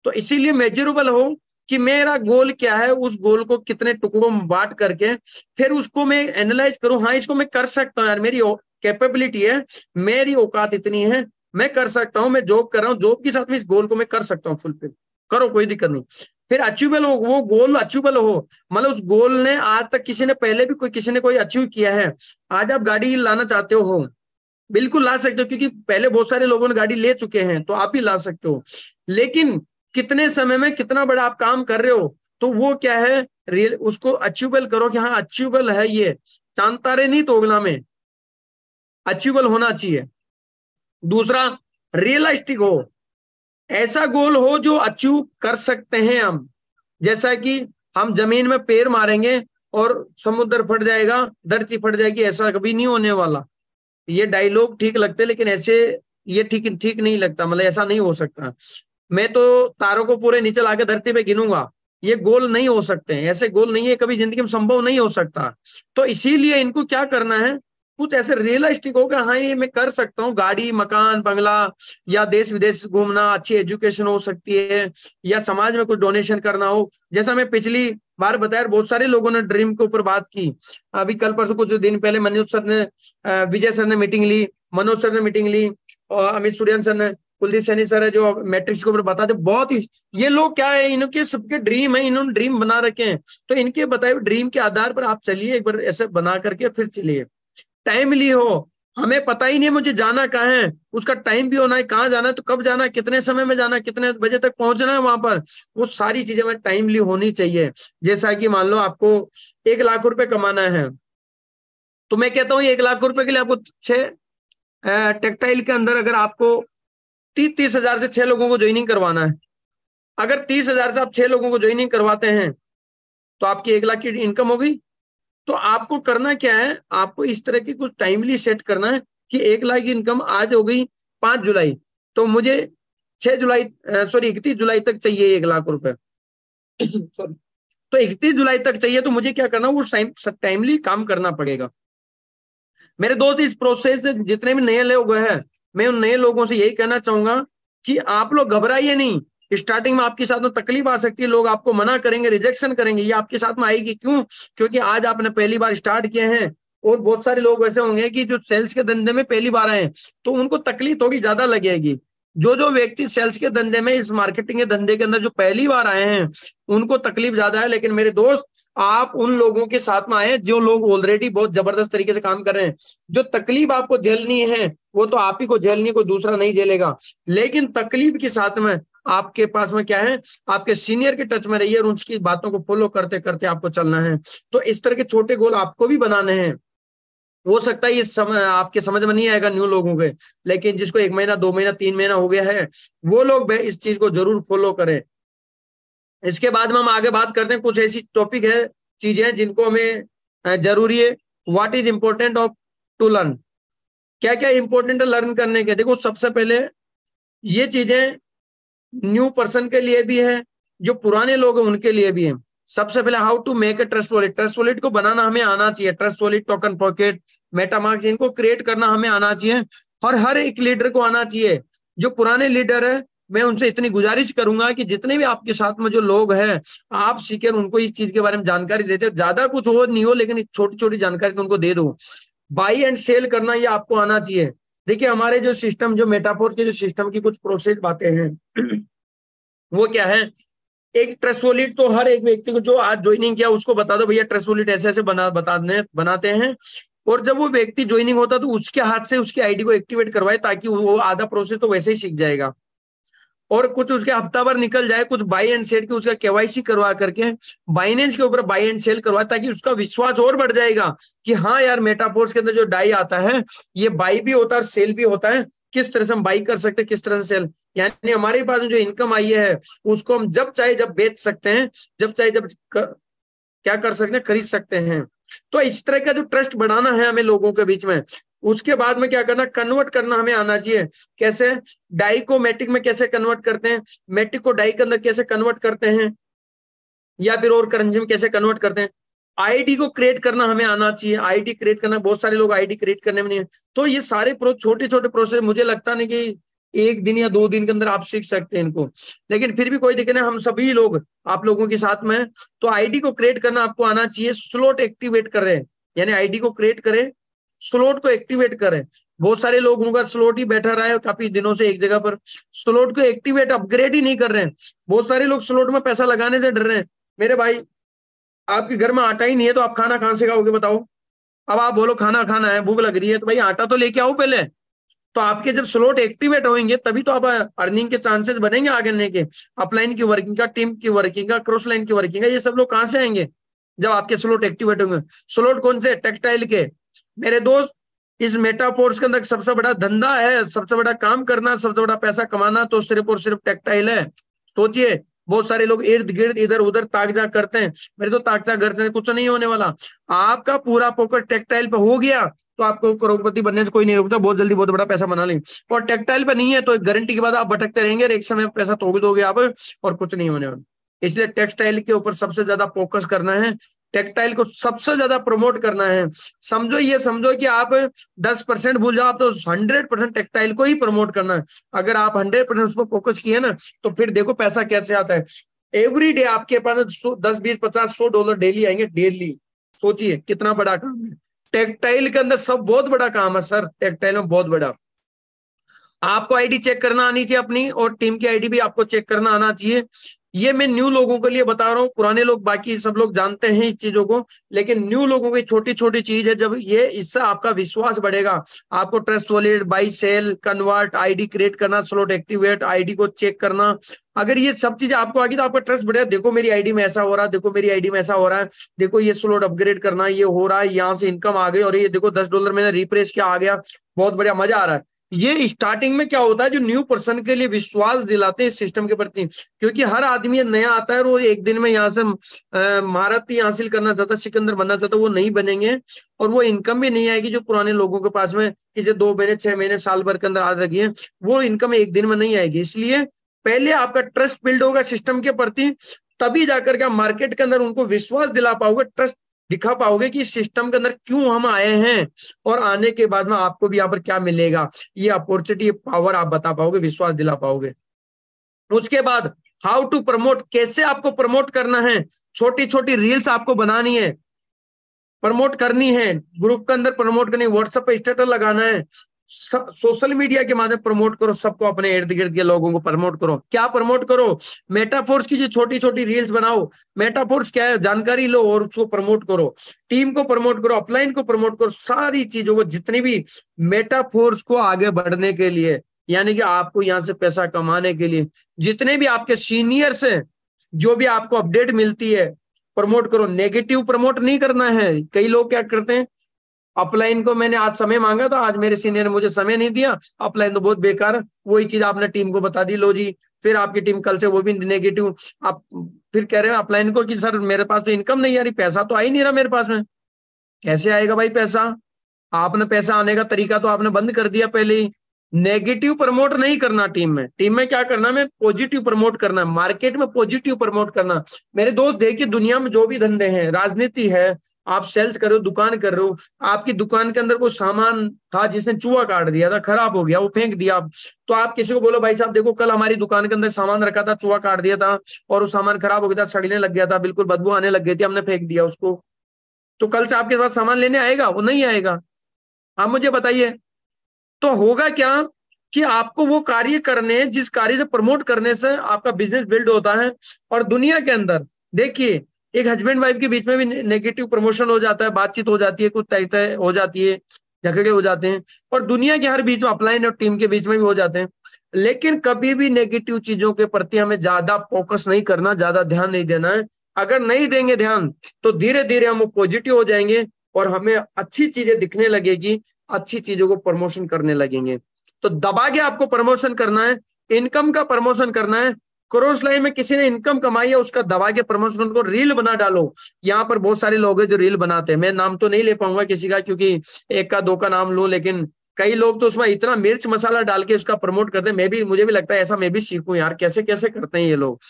तो इसीलिए मेजरेबल हो कि मेरा गोल क्या है, उस गोल को कितने टुकड़ों में बांट करके फिर उसको मैं एनालाइज करूं। हाँ, इसको मैं कर सकता हूं यार, मेरी कैपेबिलिटी है, मेरी औकात इतनी है, मैं कर सकता हूं। मैं जॉब कर रहा हूं, जॉब के साथ में इस गोल को मैं कर सकता हूँ फुलफिल। करो, कोई दिक्कत नहीं। फिर अचीवेबल हो, वो गोल अचीवेबल हो, मतलब उस गोल ने आज तक किसी ने पहले भी किसी ने कोई अचीव किया है। आज आप गाड़ी लाना चाहते हो, बिल्कुल ला सकते हो, क्योंकि पहले बहुत सारे लोगों ने गाड़ी ले चुके हैं, तो आप भी ला सकते हो। लेकिन कितने समय में कितना बड़ा आप काम कर रहे हो, तो वो क्या है, रियल, उसको अचीवेबल करो कि हाँ अचीवेबल है ये। चांद तारे नहीं तोड़ना में, अचीवेबल होना चाहिए। दूसरा, रियलिस्टिक हो, ऐसा गोल हो जो अचीव कर सकते हैं हम। जैसा कि हम जमीन में पैर मारेंगे और समुद्र फट जाएगा, धरती फट जाएगी, ऐसा कभी नहीं होने वाला। ये डायलॉग ठीक लगते, लेकिन ऐसे ये ठीक ठीक नहीं लगता, मतलब ऐसा नहीं हो सकता। मैं तो तारों को पूरे नीचे लाके धरती पे गिनूंगा, ये गोल नहीं हो सकते, ऐसे गोल नहीं है, कभी जिंदगी में संभव नहीं हो सकता। तो इसीलिए इनको क्या करना है, कुछ ऐसे रियलिस्टिक होगा, हाँ ये मैं कर सकता हूँ। गाड़ी, मकान, बंगला, या देश विदेश घूमना, अच्छी एजुकेशन हो सकती है, या समाज में कुछ डोनेशन करना हो। जैसा मैं पिछली बार बताया, बहुत सारे लोगों ने ड्रीम के ऊपर बात की। अभी कल परसों कुछ दिन पहले मनोज सर ने, विजय सर ने मीटिंग ली, मनोज सर ने मीटिंग ली, और अमित सूर्यन सर ने, कुलदीप सैनी सर है जो मैट्रिक्स के ऊपर बताते बहुत ही। ये लोग क्या है, इनके सबके ड्रीम है, इन्होंने ड्रीम बना रखे हैं। तो इनके बताए हुए ड्रीम के आधार पर आप चलिए, एक बार ऐसे बना करके फिर चलिए। टाइमली हो, हमें पता ही नहीं मुझे जाना कहाँ है, उसका टाइम भी होना है, कहाँ जाना है, तो कब जाना है, कितने समय में जाना है, कितने बजे तक पहुंचना है वहां पर, वो सारी चीजें में टाइमली होनी चाहिए। जैसा कि मान लो आपको 1 लाख रुपए कमाना है, तो मैं कहता हूँ 1 लाख रुपए के लिए आपको 6 टेक्सटाइल के अंदर अगर आपको 30,000 से 6 लोगों को ज्वाइनिंग करवाना है, अगर 30,000 से आप 6 लोगों को ज्वाइनिंग करवाते हैं, तो आपकी 1 लाख की इनकम हो गई। तो आपको करना क्या है, आपको इस तरह की कुछ टाइमली सेट करना है कि 1 लाख की इनकम आज हो गई 5 जुलाई, तो मुझे 6 जुलाई, सॉरी 31 जुलाई तक चाहिए 1 लाख रुपए। सॉरी, तो 31 जुलाई तक चाहिए, तो मुझे क्या करना, वो टाइमली काम करना पड़ेगा। मेरे दोस्त, इस प्रोसेस से जितने भी नए लोग हैं, मैं उन नए लोगों से यही कहना चाहूंगा कि आप लोग घबराइए नहीं। स्टार्टिंग में आपके साथ में तकलीफ आ सकती है, लोग आपको मना करेंगे, रिजेक्शन करेंगे, ये आपके साथ में आएगी। क्यों? क्योंकि आज आपने पहली बार स्टार्ट किए हैं, और बहुत सारे लोग ऐसे होंगे कि जो सेल्स के धंधे में पहली बार आए हैं, तो उनको तकलीफ थोड़ी ज्यादा लगेगी। जो जो व्यक्ति सेल्स के धंधे में, इस मार्केटिंग के धंधे के अंदर जो पहली बार आए हैं, उनको तकलीफ ज्यादा है। लेकिन मेरे दोस्त, आप उन लोगों के साथ में आए जो लोग ऑलरेडी बहुत जबरदस्त तरीके से काम कर रहे हैं। जो तकलीफ आपको झेलनी है, वो तो आप ही को झेलनी, कोई दूसरा नहीं झेलेगा। लेकिन तकलीफ के साथ में आपके पास में क्या है, आपके सीनियर के टच में रहिए और उनकी बातों को फॉलो करते करते आपको चलना है। तो इस तरह के छोटे गोल आपको भी बनाने हैं। हो सकता है ये समय आपके समझ में नहीं आएगा न्यू लोगों के, लेकिन जिसको 1 महीना, 2 महीना, 3 महीना हो गया है, वो लोग इस चीज को जरूर फॉलो करें। इसके बाद में हम आगे बात करते हैं, कुछ ऐसी टॉपिक है, चीजें जिनको हमें जरूरी है। What is important of to learn, क्या क्या इंपॉर्टेंट है लर्न करने के। देखो, सबसे पहले ये चीजें न्यू पर्सन के लिए भी है, जो पुराने लोग हैं उनके लिए भी है। सबसे पहले, how to make a trust wallet. Trust wallet को बनाना हमें आना चाहिए। Trust wallet, token pocket, MetaMask, इनको क्रिएट करना हमें आना चाहिए, और हर एक लीडर को आना चाहिए। जो पुराने लीडर है, मैं उनसे इतनी गुजारिश करूंगा कि जितने भी आपके साथ में जो लोग हैं, आप सीखे उनको इस चीज के बारे में जानकारी देते हो। ज्यादा कुछ हो नहीं हो, लेकिन छोटी छोटी जानकारी तो उनको दे दो। बाई एंड सेल करना ये आपको आना चाहिए। देखिए हमारे जो सिस्टम, जो मेटाफोर के जो सिस्टम की कुछ प्रोसेस बातें हैं वो क्या है, एक ट्रस्ट वॉलेट तो हर एक व्यक्ति को जो आज ज्वाइनिंग किया उसको बता दो भैया ट्रस्ट वॉलेट ऐसे ऐसे बनाते हैं। और जब वो व्यक्ति ज्वाइनिंग होता तो उसके हाथ से उसकी आईडी को एक्टिवेट करवाए, ताकि वो आधा प्रोसेस तो वैसे ही सीख जाएगा। और कुछ उसके हफ्ता भर निकल जाए, कुछ बाई एंड सेल के उसका केवाईसी करवा करके बाइनेंस के ऊपर बाई एंड सेल करवा, ताकि उसका विश्वास और बढ़ जाएगा कि हाँ यार मेटाफोर्स के अंदर जो डाई आता है ये बाई भी होता है और सेल भी होता है, किस तरह से हम बाई कर सकते हैं, किस तरह से सेल। यानी हमारे पास जो इनकम आई है उसको हम जब चाहे जब बेच सकते हैं, जब चाहे जब क्या कर सकते हैं, खरीद सकते हैं। तो इस तरह का जो ट्रस्ट बढ़ाना है हमें लोगों के बीच में, उसके बाद में क्या करना, कन्वर्ट करना हमें आना चाहिए। कैसे डाई को मैटिक में कैसे कन्वर्ट करते हैं, मैटिक को डाई के अंदर कैसे कन्वर्ट करते हैं, या फिर और करेंसी में कैसे कन्वर्ट करते हैं। आईडी को क्रिएट करना हमें आना चाहिए, आईडी क्रिएट करना, बहुत सारे लोग आईडी क्रिएट करने में नहीं है। तो ये सारे छोटे छोटे प्रोसेस मुझे लगता नहीं कि एक दिन या 2 दिन के अंदर आप सीख सकते हैं इनको, लेकिन फिर भी कोई दिक्कत नहीं, हम सभी लोग आप लोगों के साथ में। तो आईडी को क्रिएट करना आपको आना चाहिए, स्लॉट एक्टिवेट करें, यानी आईडी को क्रिएट करें, स्लॉट को एक्टिवेट करें। बहुत सारे लोगों का स्लॉट ही बैठा रहा है काफी दिनों से एक जगह पर, स्लॉट को एक्टिवेट अपग्रेड ही नहीं कर रहे हैं। बहुत सारे लोग स्लॉट में पैसा लगाने से डर रहे हैं। मेरे भाई आपके घर में आटा ही नहीं है तो आप खाना कहां से खाओगे बताओ। अब आप बोलो खाना खाना है, भूख लग रही है, तो भाई आटा तो लेके आओ पहले। तो आपके जब स्लॉट एक्टिवेट होंगे तभी तो आप अर्निंग के चांसेस बनेंगे आगे लेने के। अपलाइन की वर्किंग का, टीम की वर्किंग का, क्रॉस लाइन की वर्किंग का, ये सब लोग कहां से आएंगे जब आपके स्लॉट एक्टिवेट होंगे। स्लॉट कौन से, टेक्सटाइल के। मेरे दोस्त इस मेटाफोर्स के अंदर सबसे बड़ा धंधा है, सबसे बड़ा काम करना, सबसे बड़ा पैसा कमाना तो सिर्फ और सिर्फ टेक्सटाइल है। सोचिए बहुत सारे लोग इर्द गिर्द इधर उधर ताकझाक करते हैं, मेरे तो ताकझाक करते हैं, कुछ नहीं होने वाला। आपका पूरा फोकस टेक्सटाइल पे हो गया तो आपको करोड़पति बनने से कोई नहीं रोकता, बहुत जल्दी बहुत बड़ा पैसा बना लेंगे। और टेक्सटाइल पे नहीं है तो गारंटी के बाद आप भटकते रहेंगे और एक समय पैसा तो भी दोगे आप, और कुछ नहीं होने वाला। इसलिए टेक्सटाइल के ऊपर सबसे ज्यादा फोकस करना है, टेक्सटाइल को सबसे ज्यादा प्रमोट करना है। समझो, ये समझो कि आप 10% भूल जाओ, आप तो 100% टेक्सटाइल को ही प्रमोट करना है। अगर आप 100% उस पर फोकस किए ना तो फिर देखो पैसा कैसे आता है। एवरी डे आपके पास 10 20 50 $100 डेली आएंगे, डेली। सोचिए कितना बड़ा काम है टेक्सटाइल के अंदर, सब बहुत बड़ा काम है सर टेक्सटाइल में, बहुत बड़ा। आपको आईडी चेक करना आनी चाहिए अपनी, और टीम की आईडी भी आपको चेक करना आना चाहिए। ये मैं न्यू लोगों के लिए बता रहा हूँ, पुराने लोग बाकी सब लोग जानते हैं इस चीजों को, लेकिन न्यू लोगों की छोटी छोटी चीज है। जब ये, इससे आपका विश्वास बढ़ेगा। आपको trust wallet, buy sell, convert, ID create करना, स्लॉट एक्टिवेट, आईडी को चेक करना, अगर ये सब चीजें आपको आगे तो आपका ट्रस्ट बढ़ेगा। देखो मेरी आईडी में ऐसा हो रहा है, देखो मेरी आईडी में ऐसा हो रहा है, देखो ये स्लॉट अपग्रेड करना, ये हो रहा है, यहाँ से इनकम आ गई, और ये देखो $10 मैंने रिफ्रेश किया, आ गया, बहुत बढ़िया, मजा आ रहा है। ये स्टार्टिंग में क्या होता है, जो न्यू पर्सन के लिए विश्वास दिलाते हैं इस सिस्टम के प्रति, क्योंकि हर आदमी नया आता है और वो एक दिन में यहाँ से महारत ही हासिल करना चाहता, सिकंदर बनना चाहता, वो नहीं बनेंगे। और वो इनकम भी नहीं आएगी जो पुराने लोगों के पास में, कि जो 2 महीने 6 महीने साल भर के अंदर आ रखी है, वो इनकम एक दिन में नहीं आएगी। इसलिए पहले आपका ट्रस्ट बिल्ड होगा सिस्टम के प्रति, तभी जाकर के मार्केट के अंदर उनको विश्वास दिला पाओगे, ट्रस्ट दिखा पाओगे कि सिस्टम के अंदर क्यों हम आए हैं, और आने के बाद में आपको भी यहाँ पर क्या मिलेगा, ये अपॉर्चुनिटी, पावर आप बता पाओगे, विश्वास दिला पाओगे। उसके बाद हाउ टू प्रमोट, कैसे आपको प्रमोट करना है। छोटी छोटी रील्स आपको बनानी है, प्रमोट करनी है, ग्रुप के अंदर प्रमोट करनी है, व्हाट्सएप पे स्टेटस लगाना है, सोशल मीडिया के माध्यम प्रमोट करो, सबको अपने इर्द गिर्द के लोगों को प्रमोट करो। क्या प्रमोट करो, मेटाफोर्स की जो छोटी छोटी रील्स बनाओ, मेटाफोर्स क्या है जानकारी लो और उसको प्रमोट करो, टीम को प्रमोट करो, अपलाइन को प्रमोट करो, सारी चीजों को, जितनी भी मेटाफोर्स को आगे बढ़ने के लिए, यानी कि आपको यहाँ से पैसा कमाने के लिए, जितने भी आपके सीनियर्स हैं, जो भी आपको अपडेट मिलती है प्रमोट करो। नेगेटिव प्रमोट नहीं करना है। कई लोग क्या करते हैं, अपलाइन को मैंने आज समय मांगा था, आज मेरे सीनियर ने मुझे समय नहीं दिया, अपलाइन तो बहुत बेकार है, वही चीज आपने टीम को बता दी, लो जी, फिर आपकी टीम कल से वो भी नेगेटिव। आप फिर कह रहे हो अपलाइन को कि सर मेरे पास तो इनकम नहीं आ रही, पैसा तो आ ही नहीं रहा मेरे पास में। कैसे आएगा भाई पैसा, आपने पैसा आने का तरीका तो आपने बंद कर दिया पहले ही। नेगेटिव प्रमोट नहीं करना टीम में, टीम में क्या करना है, पॉजिटिव प्रमोट करना, मार्केट में पॉजिटिव प्रमोट करना। मेरे दोस्त देखिए, दुनिया में जो भी धंधे हैं, राजनीति है, आप सेल्स कर रहे हो, दुकान कर रहे हो, आपकी दुकान के अंदर कोई सामान था जिसने चूहा काट दिया था, खराब हो गया, वो फेंक दिया आप, तो आप किसी को बोलो भाई साहब देखो कल हमारी दुकान के अंदर सामान रखा था, चूहा काट दिया था और वो सामान खराब हो गया था, सड़ने लग गया था, बिल्कुल बदबू आने लग गई थी, हमने फेंक दिया उसको, तो कल से आपके पास सामान लेने आएगा? वो नहीं आएगा। आप मुझे बताइए। तो होगा क्या कि आपको वो कार्य करने, जिस कार्य से प्रमोट करने से आपका बिजनेस बिल्ड होता है। और दुनिया के अंदर देखिए, एक हस्बैंड वाइफ के बीच में भी नेगेटिव प्रमोशन हो जाता है, बातचीत हो जाती है, कुछ तय तय हो जाती है, झगड़े हो जाते हैं, और दुनिया के हर बीच में, अपलाइन और टीम के बीच में भी हो जाते हैं। लेकिन कभी भी नेगेटिव चीजों के प्रति हमें ज्यादा फोकस नहीं करना, ज्यादा ध्यान नहीं देना है। अगर नहीं देंगे ध्यान तो धीरे धीरे हम पॉजिटिव हो जाएंगे और हमें अच्छी चीजें दिखने लगेगी, अच्छी चीजों को प्रमोशन करने लगेंगे। तो दबा के आपको प्रमोशन करना है, इनकम का प्रमोशन करना है। क्रॉस लाइन में किसी ने इनकम कमाई है, उसका दबा के प्रमोशन को रील बना डालो। यहाँ पर बहुत सारे लोग हैं जो रील बनाते हैं, मैं नाम तो नहीं ले पाऊंगा किसी का, क्योंकि एक का दो का नाम लूं, लेकिन कई लोग तो उसमें इतना मिर्च मसाला डाल के उसका प्रमोट करते हैं। मुझे भी लगता है ऐसा मैं भी सीखूं यार, कैसे कैसे करते हैं ये लोग।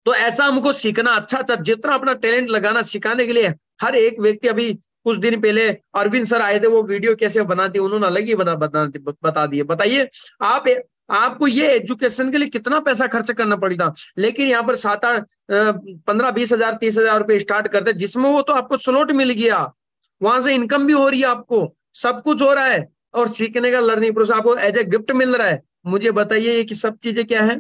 तो ऐसा हमको सीखना, अच्छा अच्छा जितना अपना टैलेंट लगाना सिखाने के लिए। हर एक व्यक्ति, अभी कुछ दिन पहले अरविंद सर आए थे, वो वीडियो कैसे बनाती उन्होंने अलग ही बता दिए। बताइए आप, आपको ये एजुकेशन के लिए कितना पैसा खर्च करना पड़ता, लेकिन यहाँ पर 7-8 15-20 हजार 30 हजार रुपए स्टार्ट करते, जिसमें वो तो आपको स्लॉट मिल गया, वहां से इनकम भी हो रही है, आपको सब कुछ हो रहा है, और सीखने का लर्निंग प्रोसेस आपको एज ए गिफ्ट मिल रहा है। मुझे बताइए कि सब चीजें क्या है,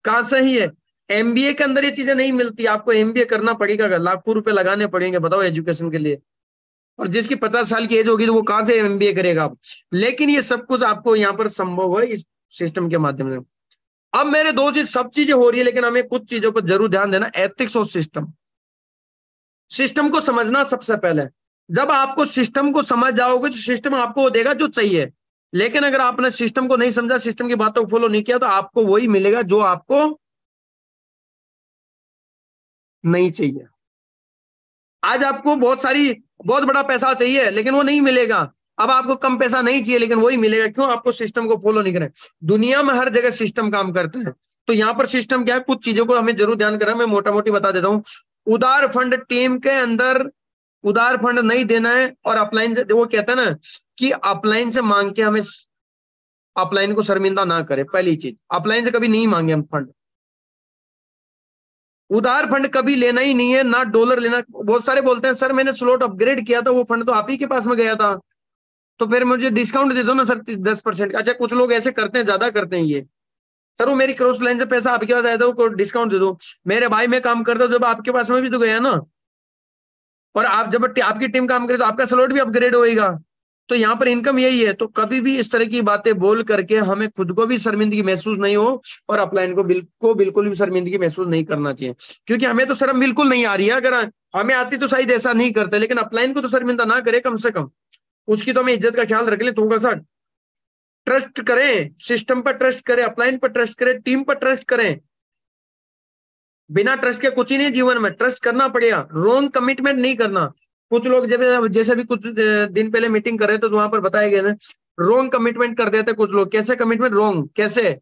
कहां सही है। एमबीए के अंदर ये चीजें नहीं मिलती, आपको एमबीए करना पड़ेगा, लाखों रुपए लगाने पड़ेंगे, बताओ एजुकेशन के लिए। और जिसकी 50 साल की एज होगी तो वो कहां से एमबीए करेगा आप। लेकिन ये सब कुछ आपको यहाँ पर संभव है इस सिस्टम के माध्यम से। अब मेरे दोस्त, ये सब चीजें हो रही है, लेकिन हमें कुछ चीजों पर जरूर ध्यान देना। एथिक्स और सिस्टम, सिस्टम को समझना सबसे पहले। जब आपको सिस्टम को समझ जाओगे तो सिस्टम आपको वो देगा जो चाहिए। लेकिन अगर आपने सिस्टम को नहीं समझा, सिस्टम की बातों को फॉलो नहीं किया, तो आपको वही मिलेगा जो आपको नहीं चाहिए। आज आपको बहुत बड़ा पैसा चाहिए, लेकिन वो नहीं मिलेगा। अब आपको कम पैसा नहीं चाहिए, लेकिन वही मिलेगा। क्यों? आपको सिस्टम को फॉलो नहीं करें। दुनिया में हर जगह सिस्टम काम करता है। तो यहाँ पर सिस्टम क्या है, कुछ चीजों को हमें जरूर ध्यान करना। मैं मोटा मोटी बता देता हूँ। उदार फंड टीम के अंदर उदार फंड नहीं देना है, और अपलाइन से, वो कहता है ना कि अपलाइन से मांग के हमें, अपलाइन को शर्मिंदा ना करे। पहली चीज, अपलाइन से कभी नहीं मांगे हम फंड। उधार फंड कभी लेना ही नहीं है, ना डॉलर लेना। बहुत सारे बोलते हैं सर मैंने स्लॉट अपग्रेड किया था, वो फंड तो आप ही के पास में गया था, तो फिर मुझे डिस्काउंट दे दो ना सर 10%। अच्छा, कुछ लोग ऐसे करते हैं, ज्यादा करते हैं ये, सर वो मेरी क्रॉस लाइन से पैसा आपके पास आया था, वो डिस्काउंट दे दो। मेरे भाई में काम करता हूं, जब आपके पास में भी तो गया ना, और आप जब आपकी टीम काम करे तो आपका स्लॉट भी अपग्रेड होएगा। तो यहाँ पर इनकम यही है। तो कभी भी इस तरह की बातें बोल करके हमें खुद को भी शर्मिंदगी महसूस नहीं हो, और अपलाइन को बिल्कुल भी शर्मिंदगी महसूस नहीं करना चाहिए। क्योंकि हमें तो शर्म बिल्कुल नहीं आ रही है, अगर हमें आती तो शायद ऐसा नहीं करते, लेकिन अपलाइन को तो शर्मिंदा ना करे कम से कम, उसकी तो हमें इज्जत का ख्याल रख ले। थोड़ा सा ट्रस्ट करें, सिस्टम पर ट्रस्ट करें, अपलाइन पर ट्रस्ट करें, टीम पर ट्रस्ट करें। बिना ट्रस्ट के कुछ ही नहीं जीवन में, ट्रस्ट करना पड़ेगा। रॉन्ग कमिटमेंट नहीं करना। कुछ लोग जब जैसे भी कुछ दिन पहले मीटिंग कर रहे थे, तो वहां पर बताया गया ना, रॉन्ग कमिटमेंट कर देते कुछ लोग। कैसे कमिटमेंट रॉन्ग, कैसे?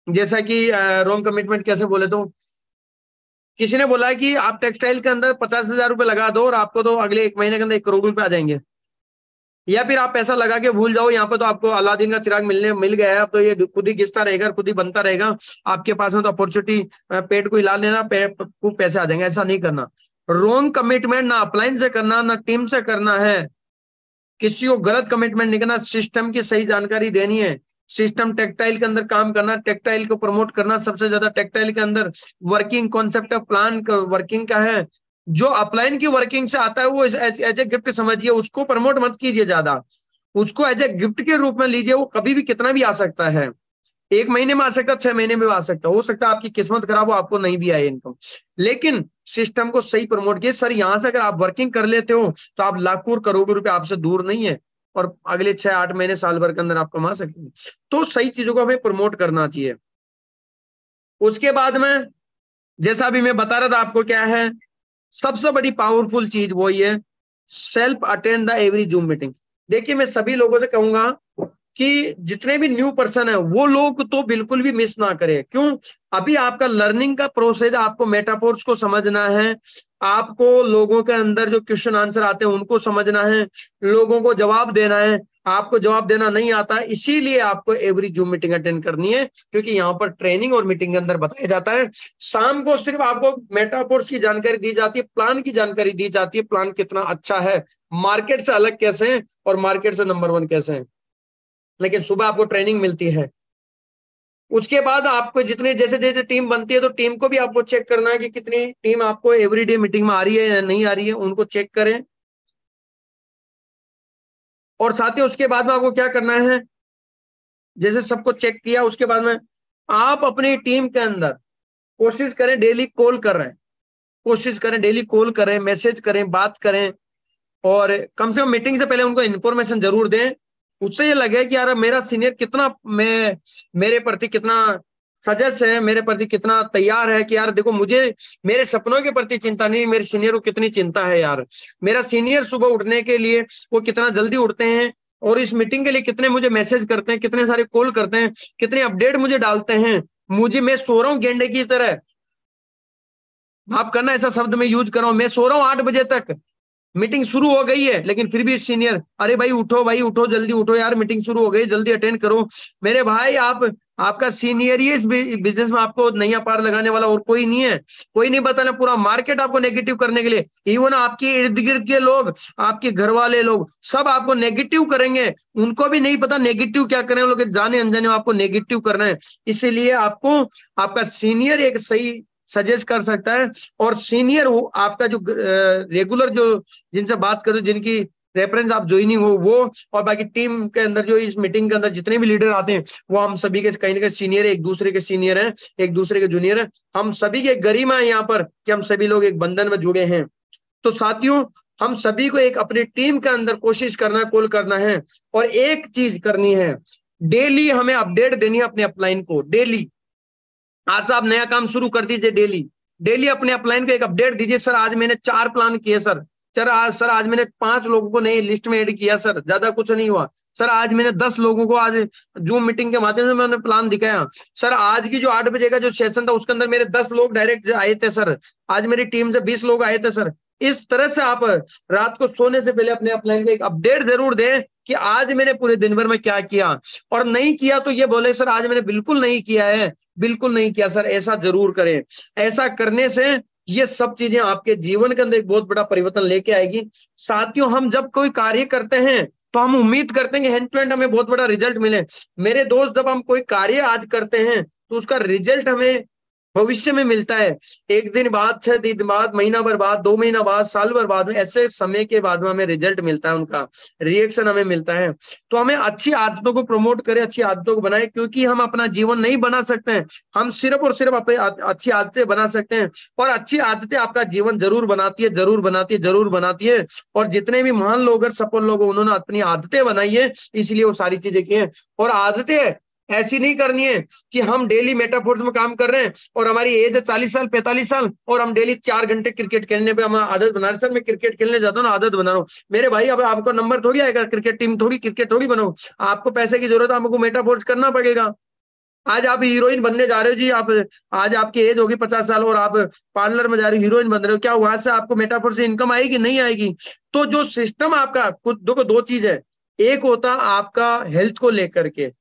जैसा कि रॉन्ग कमिटमेंट कैसे बोले, तो किसी ने बोला कि आप टेक्सटाइल के अंदर 50,000 रुपए लगा दो और आपको तो अगले 1 महीने के अंदर 1 करोड़ रुपए आ जाएंगे। या फिर आप पैसा लगा के भूल जाओ, यहाँ पे तो आपको अलादीन का चिराग मिल गया है, अब तो ये खुद ही घिसता रहेगा, खुद ही बनता रहेगा आपके पास में, तो अपॉर्चुनिटी पेट को हिला लेना, खूब पैसे आ जाएंगे। ऐसा नहीं करना। रॉन्ग कमिटमेंट ना अपलाइन से करना, ना टीम से करना है। किसी को गलत कमिटमेंट नहीं करना। सिस्टम की सही जानकारी देनी है। सिस्टम टेक्सटाइल के अंदर काम करना, टेक्सटाइल को प्रमोट करना। सबसे ज्यादा टेक्सटाइल के अंदर working concept of plan working का है। जो अपलाइन की वर्किंग से आता है वो एज ए गिफ्ट समझिए, उसको प्रमोट मत कीजिए ज्यादा, उसको एज ए गिफ्ट के रूप में लीजिए। वो कभी भी कितना भी आ सकता है, 1 महीने में आ सकता है, 6 महीने में आ सकता है। हो सकता है आपकी किस्मत खराब हो, आपको नहीं भी आए इनकम, लेकिन सिस्टम को सही प्रमोट किए। सर यहाँ से अगर आप वर्किंग कर लेते हो तो आप लाखों करोड़ों रुपए आपसे दूर नहीं है, और अगले 6-8 महीने साल भर के अंदर आप कमा सकते हैं। तो सही चीजों को हमें प्रमोट करना चाहिए। उसके बाद में, जैसा अभी मैं बता रहा था आपको, क्या है सबसे बड़ी पावरफुल चीज, वो ये self attend the every zoom meeting. देखिए, मैं सभी लोगों से कहूंगा कि जितने भी न्यू पर्सन है वो लोग तो बिल्कुल भी मिस ना करें। क्यों? अभी आपका लर्निंग का प्रोसेस, आपको मेटाफोर्स को समझना है, आपको लोगों के अंदर जो क्वेश्चन आंसर आते हैं उनको समझना है, लोगों को जवाब देना है। आपको जवाब देना नहीं आता है, इसीलिए आपको एवरी जूम मीटिंग अटेंड करनी है, क्योंकि यहाँ पर ट्रेनिंग और मीटिंग के अंदर बताया जाता है। शाम को सिर्फ आपको मेटाफोर्स की जानकारी दी जाती है, प्लान की जानकारी दी जाती है, प्लान कितना अच्छा है, मार्केट से अलग कैसे हैं और मार्केट से नंबर 1 कैसे हैं। लेकिन सुबह आपको ट्रेनिंग मिलती है। उसके बाद आपको जितने जैसे जैसे टीम बनती है तो टीम को भी आपको चेक करना है कि कितनी टीम आपको एवरीडे मीटिंग में आ रही है या नहीं आ रही है, उनको चेक करें। और साथ ही उसके बाद में आपको क्या करना है, जैसे सबको चेक किया उसके बाद में आप अपनी टीम के अंदर कोशिश करें डेली कॉल कर रहे हैं, कोशिश करें डेली कॉल करें, मैसेज करें, बात करें, और कम से कम मीटिंग से पहले उनको इन्फॉर्मेशन जरूर दें। उससे ये लगे कि यार मेरा सीनियर कितना मेरे प्रति कितना सजस है, मेरे प्रति कितना तैयार है, कि यार देखो मुझे मेरे सपनों के प्रति चिंता नहीं, मेरे सीनियर को कितनी चिंता है यार। मेरा सीनियर सुबह उठने के लिए वो कितना जल्दी उठते हैं और इस मीटिंग के लिए कितने मुझे मैसेज करते हैं, कितने सारे कॉल करते हैं, कितने अपडेट मुझे डालते हैं। मुझे मैं सो रहा हूँ गेंडे की तरह, आप करना ऐसा शब्द मैं यूज कर रहा हूं, मैं सो रहा हूँ 8 बजे तक, मीटिंग शुरू हो गई है, लेकिन फिर भी सीनियर अरे भाई उठो जल्दी उठो यार, मीटिंग शुरू हो गई, जल्दी अटेंड करो। मेरे भाई आपका सीनियर ही इस बिजनेस में आपको नैया पार लगाने वाला और कोई नहीं है, कोई नहीं बताना पूरा मार्केट आपको नेगेटिव करने के लिए। इवन आपके इर्द गिर्द के लोग, आपके घर वाले लोग सब आपको नेगेटिव करेंगे, उनको भी नहीं पता नेगेटिव क्या करें, लोग जाने अनजाने आपको नेगेटिव करना है। इसीलिए आपको आपका सीनियर एक सही सजेस्ट कर सकता है, और सीनियर हो आपका जो रेगुलर जो जिनसे बात करो, जिनकी रेफरेंस आप ज्वाइनिंग हो वो, और बाकी टीम के अंदर जो इस मीटिंग के अंदर जितने भी लीडर आते हैं वो हम सभी के कहीं ना कहीं सीनियर है, एक दूसरे के सीनियर हैं, एक दूसरे के जूनियर हैं। हम सभी की गरिमा है यहाँ पर कि हम सभी लोग एक बंधन में जुड़े हैं। तो साथियों, हम सभी को एक अपनी टीम के अंदर कोशिश करना है, कॉल करना है, और एक चीज करनी है, डेली हमें अपडेट देनी है अपने अपलाइन को। डेली आज से आप नया काम शुरू कर दीजिए, डेली डेली अपने अपलाइन को एक अपडेट दीजिए, सर आज मैंने 4 प्लान किए सर, सर आज मैंने 5 लोगों को नई लिस्ट में ऐड किया सर, ज्यादा कुछ नहीं हुआ सर, आज मैंने 10 लोगों को आज जूम मीटिंग के माध्यम से मैंने प्लान दिखाया सर, आज की जो 8 बजे का जो सेशन था उसके अंदर मेरे 10 लोग डायरेक्ट आए थे सर, आज मेरी टीम से 20 लोग आए थे सर। इस तरह से आप रात को सोने से पहले अपने अपलाइन को एक अपडेट जरूर दें कि आज मैंने पूरे दिन भर में क्या किया, और नहीं किया तो ये बोले सर आज मैंने बिल्कुल नहीं किया है, बिल्कुल नहीं किया सर, ऐसा जरूर करें। ऐसा करने से ये सब चीजें आपके जीवन के अंदर एक बहुत बड़ा परिवर्तन लेके आएगी। साथियों, हम जब कोई कार्य करते हैं तो हम उम्मीद करते हैं कि हैंड टू हैंड हमें बहुत बड़ा रिजल्ट मिले। मेरे दोस्त, जब हम कोई कार्य आज करते हैं तो उसका रिजल्ट हमें भविष्य में मिलता है, 1 दिन बाद, 6 दिन बाद, महीना भर बाद, 2 महीना बाद, साल भर बाद में, ऐसे समय के बाद में हमें रिजल्ट मिलता है, उनका रिएक्शन हमें मिलता है। तो हमें अच्छी आदतों को प्रमोट करें, अच्छी आदतों को बनाए, क्योंकि हम अपना जीवन नहीं बना सकते हैं, हम सिर्फ और सिर्फ अपनी अच्छी आदतें बना सकते हैं, और अच्छी आदतें आपका जीवन जरूर बनाती है, जरूर बनाती है, जरूर बनाती है। और जितने भी महान लोग हैं, सफल लोग, उन्होंने अपनी आदतें बनाई है, इसलिए वो सारी चीजें की हैं। और आदतें ऐसी नहीं करनी है कि हम डेली मेटाफोर्स में काम कर रहे हैं और हमारी एज है 40 साल 45 साल और हम डेली 4 घंटे क्रिकेट खेलने पे हम आदत बना रहे। सर मैं क्रिकेट खेलने जाता हूँ ना, आदत बना रहा हूँ। मेरे भाई, अब आपको नंबर थोड़ी आएगा, क्रिकेट टीम थोड़ी, क्रिकेट थोड़ी बनाओ, आपको पैसे की जरूरत है, आपको मेटाफोर्स करना पड़ेगा। आज आप हीरोइन बनने जा रहे हो जी, आप आज आपकी एज होगी 50 साल और आप पार्लर में जा रहे हो, हीरोइन बन रहे हो, क्या वहां से आपको मेटाफोर से इनकम आएगी? नहीं आएगी। तो जो सिस्टम आपका, कुछ देखो, 2 चीज है, एक होता आपका हेल्थ को लेकर के,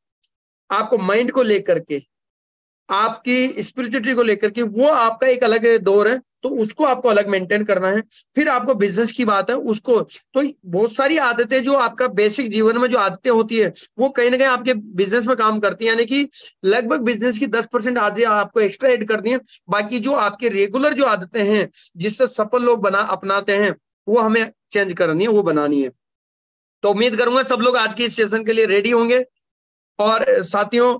आपको माइंड को लेकर के, आपकी स्पिरिचुअलिटी को लेकर के, वो आपका एक अलग दौर है, तो उसको आपको अलग मेंटेन करना है। फिर आपको बिजनेस की बात है उसको, तो बहुत सारी आदतें जो आपका बेसिक जीवन में जो आदतें होती है वो कहीं ना कहीं आपके बिजनेस में काम करती है, यानी कि लगभग बिजनेस की 10% आदतें आपको एक्स्ट्रा ऐड करनी है। बाकी जो आपके रेगुलर जो आदतें हैं जिससे सफल लोग अपनाते हैं, वो हमें चेंज करनी है, वो बनानी है। तो उम्मीद करूंगा सब लोग आज की इस सेशन के लिए रेडी होंगे। और साथियों,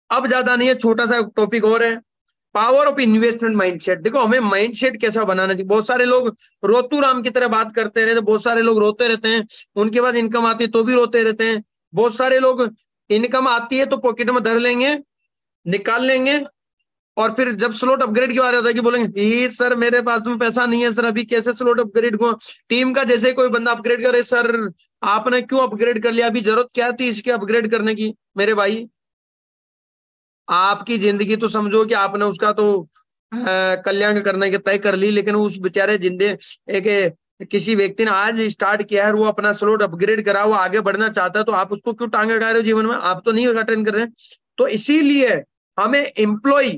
अब ज्यादा नहीं है, छोटा सा टॉपिक और है, पावर ऑफ इन्वेस्टमेंट माइंडसेट। देखो, हमें माइंडसेट कैसा बनाना चाहिए। बहुत सारे लोग रोतू राम की तरह बात करते रहते, बहुत सारे लोग रोते रहते हैं, उनके पास इनकम आती है तो भी रोते रहते हैं। बहुत सारे लोग इनकम आती है तो पॉकेट में धर लेंगे, निकाल लेंगे, और फिर जब स्लॉट अपग्रेड की बात आता है कि बोलेंगे ही सर मेरे पास में पैसा नहीं है सर, अभी कैसे स्लॉट अपग्रेड को। टीम का जैसे कोई बंदा अपग्रेड करे, सर आपने क्यों अपग्रेड कर लिया, अभी जरूरत क्या थी इसके अपग्रेड करने की? मेरे भाई, आपकी जिंदगी तो समझो कि आपने उसका तो कल्याण करने के तय कर ली, लेकिन उस बेचारे जिंदे एक किसी व्यक्ति ने आज स्टार्ट किया है, वो अपना स्लॉट अपग्रेड करा, वो आगे बढ़ना चाहता है, तो आप उसको क्यों टांगे अड़ा रहे हो जीवन में? आप तो नहीं अटेंड कर रहे हैं। तो इसीलिए हमें एम्प्लॉय,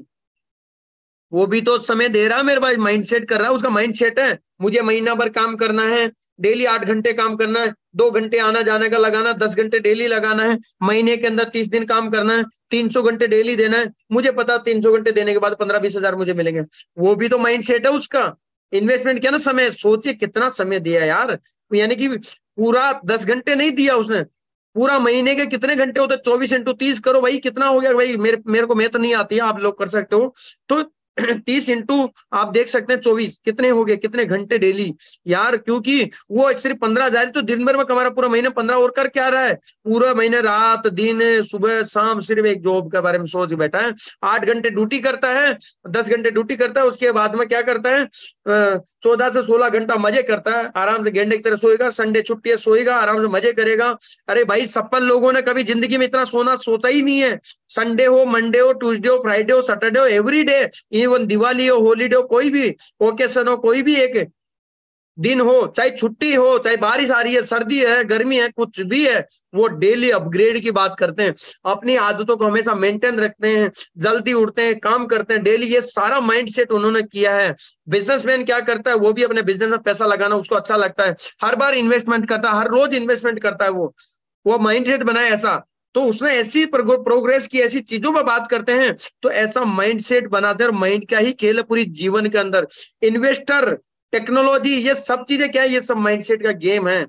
वो भी तो समय दे रहा है मेरे पास, माइंड सेट कर रहा है, उसका माइंड सेट है मुझे महीना भर काम करना है, डेली 8 घंटे काम करना है, 2 घंटे आना जाने का लगाना, 10 घंटे डेली लगाना है, महीने के अंदर 30 दिन काम करना है, 300 घंटे डेली देना है, मुझे पता 300 घंटे देने के बाद 15-20 हजार मुझे मिलेंगे। वो भी तो माइंड सेट है उसका। इन्वेस्टमेंट किया ना, समय, सोचिए कितना समय दिया यार, यानी कि पूरा 10 घंटे नहीं दिया उसने, पूरा महीने के कितने घंटे होते, 24 × 30 करो भाई, कितना हो गया भाई? मेरे को मैथ नहीं आती है, आप लोग कर सकते हो तो 30 इंटू आप देख सकते हैं 24, कितने हो गए, कितने घंटे डेली यार। क्योंकि वो सिर्फ 15 हजार तो दिन भर में कमा रहा, पूरा महीने 15 और कर क्या रहा है? पूरा महीने रात दिन सुबह शाम सिर्फ एक जॉब के बारे में सोच बैठा है। 8 घंटे ड्यूटी करता है, 10 घंटे ड्यूटी करता है, उसके बाद में क्या करता है? 14 से 16 घंटा मजे करता है, आराम से गेंडे की तरह सोएगा, संडे छुट्टी है सोएगा, आराम से मजे करेगा। अरे भाई, सफल लोगों ने कभी जिंदगी में इतना सोना सोचा ही नहीं है। संडे हो, मंडे हो, ट्यूसडे हो, फ्राइडे हो, सैटरडे हो, एवरी डे, इवन दिवाली हो, हॉलीडे हो, कोई भी ओकेशन हो, कोई भी एक दिन हो, चाहे छुट्टी हो, चाहे बारिश आ रही है, सर्दी है, गर्मी है, कुछ भी है, वो डेली अपग्रेड की बात करते हैं, अपनी आदतों को हमेशा मेंटेन रखते हैं, जल्दी उठते हैं, काम करते हैं डेली, ये सारा माइंडसेट उन्होंने किया है। बिजनेसमैन क्या करता है? वो भी अपने बिजनेस में पैसा लगाना उसको अच्छा लगता है, हर बार इन्वेस्टमेंट करता है, हर रोज इन्वेस्टमेंट करता है, वो माइंडसेट बनाए ऐसा। तो उसने ऐसी प्रोग्रेस की, ऐसी चीजों पर बात करते हैं, तो ऐसा माइंडसेट बनाते हैं, और माइंड का ही खेल है पूरी जीवन के अंदर। इन्वेस्टर, टेक्नोलॉजी, ये सब चीजें क्या है? ये सब माइंडसेट का गेम है।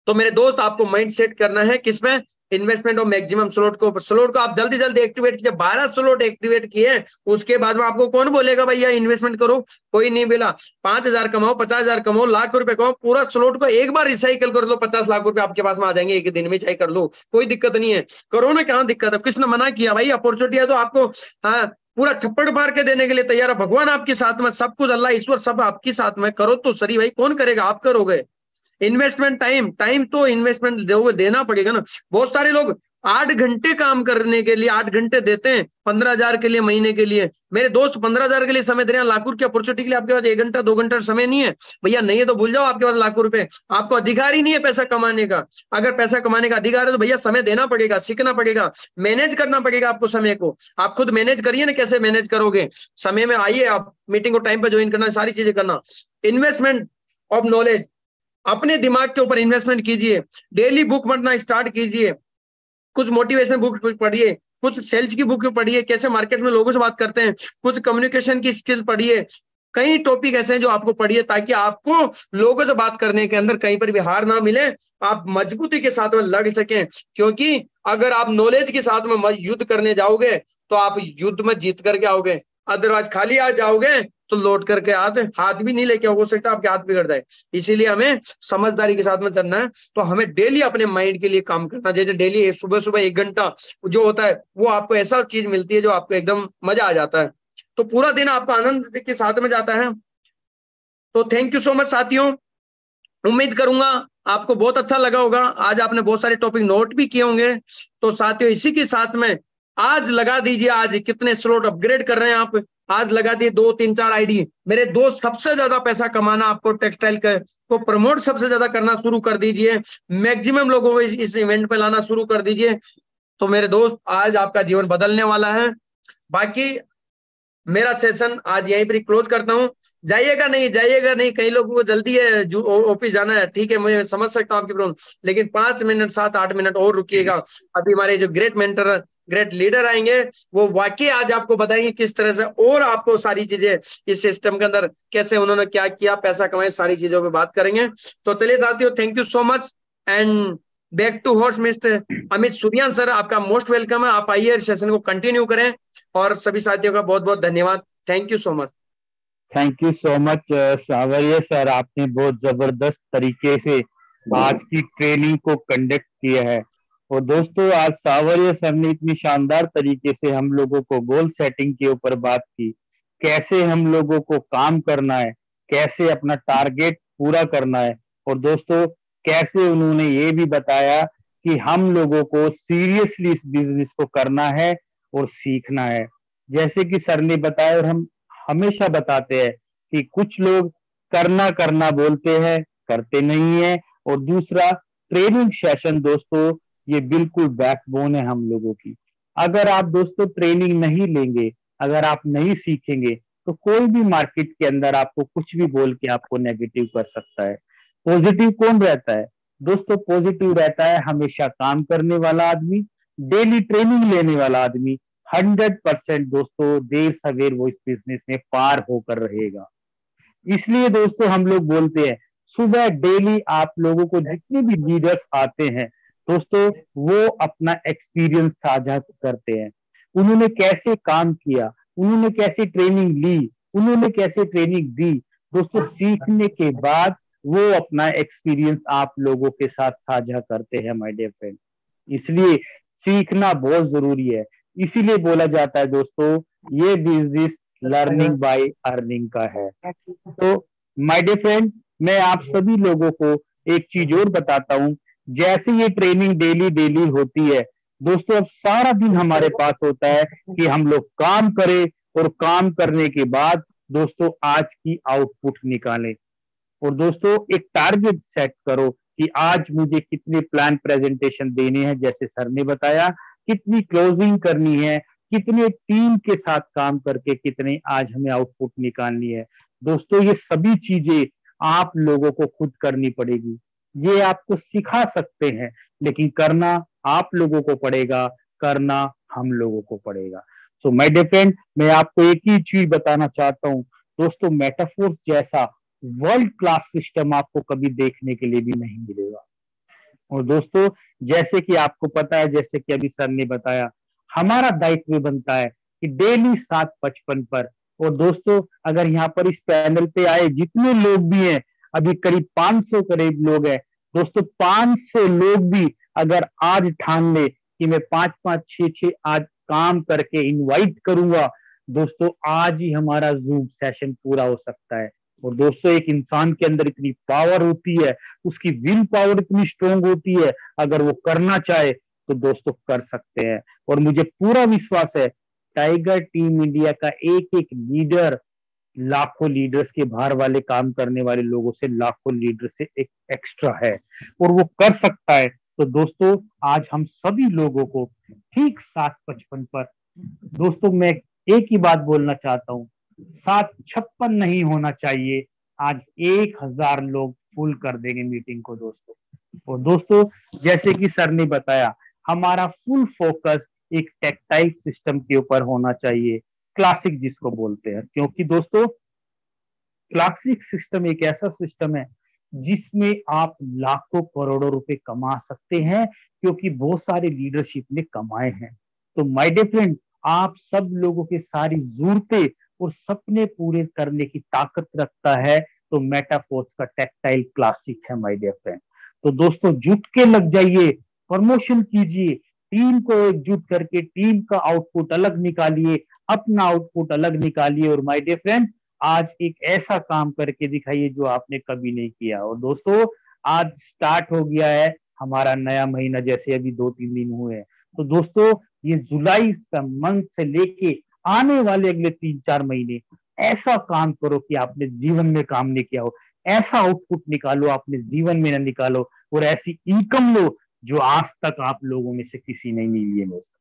तो मेरे दोस्त, आपको माइंड सेट करना है किसमें? इन्वेस्टमेंट और मैक्सिमम स्लॉट को आप जल्दी जल्दी एक्टिवेट कीजिए। 12 स्लॉट एक्टिवेट किए, उसके बाद में आपको कौन बोलेगा भैया इन्वेस्टमेंट करो? कोई नहीं बोला। 5,000 कमाओ, 50,000 कमाओ, लाख रुपए कमाओ, पूरा स्लॉट को एक बार रिसाइकल कर लो, 50 लाख रुपए आपके पास में आ जाएंगे एक दिन में, चाहे कर लो, कोई दिक्कत नहीं है। करो ना, क्या दिक्कत है? किसने मना किया भाई? अपॉर्चुनिटी है तो आपको, हाँ, पूरा छप्पड़ मार के देने के लिए तैयार है। भगवान आपके साथ में, सब कुछ, अल्लाह ईश्वर सब आपके साथ में। करो तो सही भाई, कौन करेगा? आप करोगे। इन्वेस्टमेंट टाइम तो इन्वेस्टमेंट देना पड़ेगा ना। बहुत सारे लोग 8 घंटे काम करने के लिए 8 घंटे देते हैं 15,000 के लिए, महीने के लिए। मेरे दोस्त 15,000 के लिए समय दे रहे हैं, लाखों की अपॉर्चुनिटी के लिए आपके पास 1 घंटा 2 घंटा समय नहीं है भैया, नहीं है तो भूल जाओ, आपके पास लाखों रुपए, आपको अधिकार ही नहीं है पैसा कमाने का। अगर पैसा कमाने का अधिकार है तो भैया समय देना पड़ेगा, सीखना पड़ेगा, मैनेज करना पड़ेगा आपको समय को। आप खुद मैनेज करिए ना, कैसे मैनेज करोगे? समय में आइए, आप मीटिंग को टाइम पर ज्वाइन करना, सारी चीजें करना। इन्वेस्टमेंट ऑफ नॉलेज, अपने दिमाग के ऊपर इन्वेस्टमेंट कीजिए, डेली बुक पढ़ना स्टार्ट कीजिए, कुछ मोटिवेशन बुक पढ़िए, कुछ सेल्स की बुक पढ़िए, कैसे मार्केट में लोगों से बात करते हैं, कुछ कम्युनिकेशन की स्किल पढ़िए। कई टॉपिक ऐसे हैं जो आपको पढ़िए, ताकि आपको लोगों से बात करने के अंदर कहीं पर भी हार ना मिले, आप मजबूती के साथ में लग सकें। क्योंकि अगर आप नॉलेज के साथ में युद्ध करने जाओगे तो आप युद्ध में जीत करके आओगे, अदरवाइज खाली आ जाओगे तो लौट करके हाथ भी नहीं लेके, हो सकता है आपके हाथ बिगड़ जाए। इसीलिए हमें समझदारी के साथ में चलना है। तो हमें डेली अपने माइंड के लिए काम करना, जैसे डेली सुबह सुबह 1 घंटा जो होता है, वो आपको ऐसा चीज मिलती है जो आपको एकदम मजा आ जाता है, तो पूरा दिन आपका आनंद के साथ में जाता है। तो थैंक यू सो मच साथियों, उम्मीद करूंगा आपको बहुत अच्छा लगा होगा। आज आपने बहुत सारे टॉपिक नोट भी किए होंगे। तो साथियों, इसी के साथ में आज लगा दीजिए, आज कितने स्लॉट अपग्रेड कर रहे हैं आप? आज लगा दिए 2 3 4 आईडी। मेरे दोस्त, सबसे ज्यादा पैसा कमाना आपको टेक्सटाइल को प्रमोट सबसे ज्यादा करना शुरू कर दीजिए, मैक्सिमम लोगों को इस इवेंट पे लाना शुरू कर दीजिए। तो मेरे दोस्त, आज आपका जीवन बदलने वाला है। बाकी मेरा सेशन आज यहीं पर क्लोज करता हूँ। जाइएगा नहीं, जाइएगा नहीं, कई लोगों को जल्दी है, जो ऑफिस जाना है, ठीक है, मैं समझ सकता हूँ आपकी प्रॉब्लम, लेकिन 5 मिनट 7 8 मिनट और रुकिएगा। अभी हमारे जो ग्रेट मेंटर, ग्रेट लीडर आएंगे, वो वाकई आज आपको बताएंगे किस तरह से, और आपको सारी चीजें इस सिस्टम के अंदर कैसे उन्होंने क्या किया, पैसा कमाए, सारी चीजों पे बात करेंगे। तो चलिए साथियों, thank you so much, and back to host mister Amit Suryan sir, आपका मोस्ट वेलकम है। आप आइए, सेशन को कंटिन्यू करें, और सभी साथियों का बहुत बहुत धन्यवाद। Thank you so much. Thank you so much सावरिया सर, आपने बहुत जबरदस्त तरीके से आज की ट्रेनिंग को कंडक्ट किया है। और दोस्तों, आज सावरिया सर ने इतनी शानदार तरीके से हम लोगों को गोल सेटिंग के ऊपर बात की, कैसे हम लोगों को काम करना है, कैसे अपना टारगेट पूरा करना है, और दोस्तों कैसे उन्होंने ये भी बताया कि हम लोगों को सीरियसली इस बिजनेस को करना है और सीखना है। जैसे कि सर ने बताया, और हम हमेशा बताते हैं कि कुछ लोग करना करना बोलते हैं, करते नहीं है। और दूसरा, ट्रेनिंग सेशन दोस्तों, ये बिल्कुल बैकबोन है हम लोगों की। अगर आप दोस्तों ट्रेनिंग नहीं लेंगे, अगर आप नहीं सीखेंगे, तो कोई भी मार्केट के अंदर आपको कुछ भी बोल के आपको नेगेटिव कर सकता है। पॉजिटिव कौन रहता है दोस्तों? पॉजिटिव रहता है हमेशा काम करने वाला आदमी, डेली ट्रेनिंग लेने वाला आदमी। 100% दोस्तों देर सवेर वो इस बिजनेस में पार होकर रहेगा। इसलिए दोस्तों हम लोग बोलते हैं, सुबह डेली आप लोगों को जितने भी लीडर्स आते हैं दोस्तों, वो अपना एक्सपीरियंस साझा करते हैं। उन्होंने कैसे काम किया, उन्होंने कैसे ट्रेनिंग ली, उन्होंने कैसे ट्रेनिंग दी दोस्तों, सीखने के बाद वो अपना एक्सपीरियंस आप लोगों के साथ साझा करते हैं माय डियर फ्रेंड। इसलिए सीखना बहुत जरूरी है। इसीलिए बोला जाता है दोस्तों, ये बिजनेस लर्निंग बाय अर्निंग का है। तो माय डियर फ्रेंड, मैं आप सभी लोगों को एक चीज और बताता हूं। जैसे ये ट्रेनिंग डेली डेली होती है दोस्तों, अब सारा दिन हमारे पास होता है कि हम लोग काम करें, और काम करने के बाद दोस्तों आज की आउटपुट निकालें। और दोस्तों एक टारगेट सेट करो कि आज मुझे कितने प्लान प्रेजेंटेशन देने हैं, जैसे सर ने बताया, कितनी क्लोजिंग करनी है, कितने टीम के साथ काम करके कितने आज हमें आउटपुट निकालनी है। दोस्तों ये सभी चीजें आप लोगों को खुद करनी पड़ेगी। ये आपको सिखा सकते हैं, लेकिन करना आप लोगों को पड़ेगा, करना हम लोगों को पड़ेगा। सो माय डियर फ्रेंड, मैं आपको एक ही चीज बताना चाहता हूं दोस्तों, मेटाफोर्स जैसा वर्ल्ड क्लास सिस्टम आपको कभी देखने के लिए भी नहीं मिलेगा। और दोस्तों जैसे कि आपको पता है, जैसे कि अभी सर ने बताया, हमारा दायित्व बनता है कि डेली 7:55 पर, और दोस्तों अगर यहाँ पर इस पैनल पे आए जितने लोग भी हैं, अभी करीब 500 करीब लोग हैं दोस्तों, 500 लोग भी अगर आज ठान ले कि मैं 5-5, 6-6 आज काम करके इनवाइट करूंगा दोस्तों, आज ही हमारा जूम सेशन पूरा हो सकता है। और दोस्तों एक इंसान के अंदर इतनी पावर होती है, उसकी विल पावर इतनी स्ट्रोंग होती है, अगर वो करना चाहे तो दोस्तों कर सकते हैं। और मुझे पूरा विश्वास है, टाइगर टीम इंडिया का एक एक लीडर लाखों लीडर्स के बाहर वाले काम करने वाले लोगों से, लाखों लीडर से एक एक्स्ट्रा है, और वो कर सकता है। तो दोस्तों आज हम सभी लोगों को ठीक 7:55 पर दोस्तों, मैं एक ही बात बोलना चाहता हूँ, 7:56 नहीं होना चाहिए। आज 1000 लोग फुल कर देंगे मीटिंग को दोस्तों। और दोस्तों जैसे कि सर ने बताया, हमारा फुल फोकस एक टेक्टाइल सिस्टम के ऊपर होना चाहिए, क्लासिक जिसको बोलते हैं। क्योंकि दोस्तों क्लासिक सिस्टम एक ऐसा सिस्टम है जिसमें आप लाखों करोड़ों रुपए कमा सकते हैं, क्योंकि बहुत सारे लीडरशिप ने कमाए हैं। तो माय डियर फ्रेंड, आप सब लोगों के सारी जरूरतें और सपने पूरे करने की ताकत रखता है तो मेटाफोर्स का टेक्टाइल क्लासिक है माय डियर फ्रेंड। तो दोस्तों जुट के लग जाइए, प्रमोशन कीजिए, टीम को एकजुट करके टीम का आउटपुट अलग निकालिए, अपना आउटपुट अलग निकालिए, और माय डियर फ्रेंड आज एक ऐसा काम करके दिखाइए जो आपने कभी नहीं किया। और दोस्तों आज स्टार्ट हो गया है हमारा नया महीना, जैसे अभी 2-3 दिन हुए हैं। तो दोस्तों ये जुलाई का मंथ से लेके आने वाले अगले 3-4 महीने ऐसा काम करो कि आपने जीवन में काम नहीं किया हो, ऐसा आउटपुट निकालो आपने जीवन में ना निकालो, और ऐसी इनकम लो जो आज तक आप लोगों में से किसी ने नहीं लिए दोस्तों।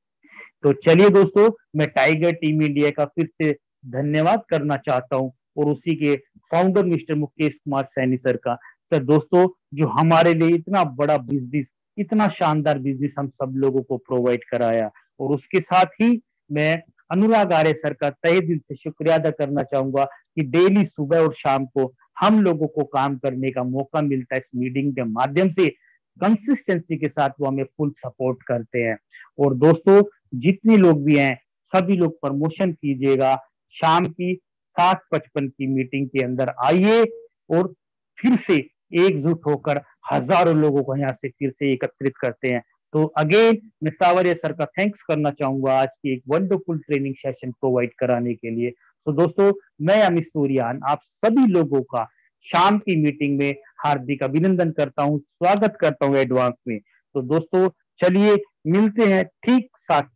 तो चलिए दोस्तों, मैं टाइगर टीम इंडिया का फिर से धन्यवाद करना चाहता हूं, और उसी के founder mister Mukesh Kumar Saini sir का। सर दोस्तों जो हमारे लिए इतना बड़ा बिजनेस, इतना शानदार बिजनेस हम सब लोगों को प्रोवाइड कराया, और उसके साथ ही मैं अनुराग आर्य सर का तहे दिल से शुक्रिया अदा करना चाहूंगा कि डेली सुबह और शाम को हम लोगों को काम करने का मौका मिलता है इस मीटिंग के माध्यम से, कंसिस्टेंसी के साथ वो हमें फुल सपोर्ट करते हैं। और दोस्तों जितने लोग भी हैं सभी लोग प्रमोशन कीजिएगा, शाम की 7:55 की मीटिंग के अंदर आइए, और फिर से एकजुट होकर हजारों लोगों को यहाँ से फिर से एकत्रित करते हैं। तो अगेन मैं सावरिया सर का थैंक्स करना चाहूंगा आज की एक वंडरफुल ट्रेनिंग सेशन प्रोवाइड कराने के लिए। तो दोस्तों मैं अमित सूर्यान आप सभी लोगों का शाम की मीटिंग में हार्दिक अभिनंदन करता हूँ, स्वागत करता हूँ एडवांस में। तो दोस्तों चलिए मिलते हैं ठीक 7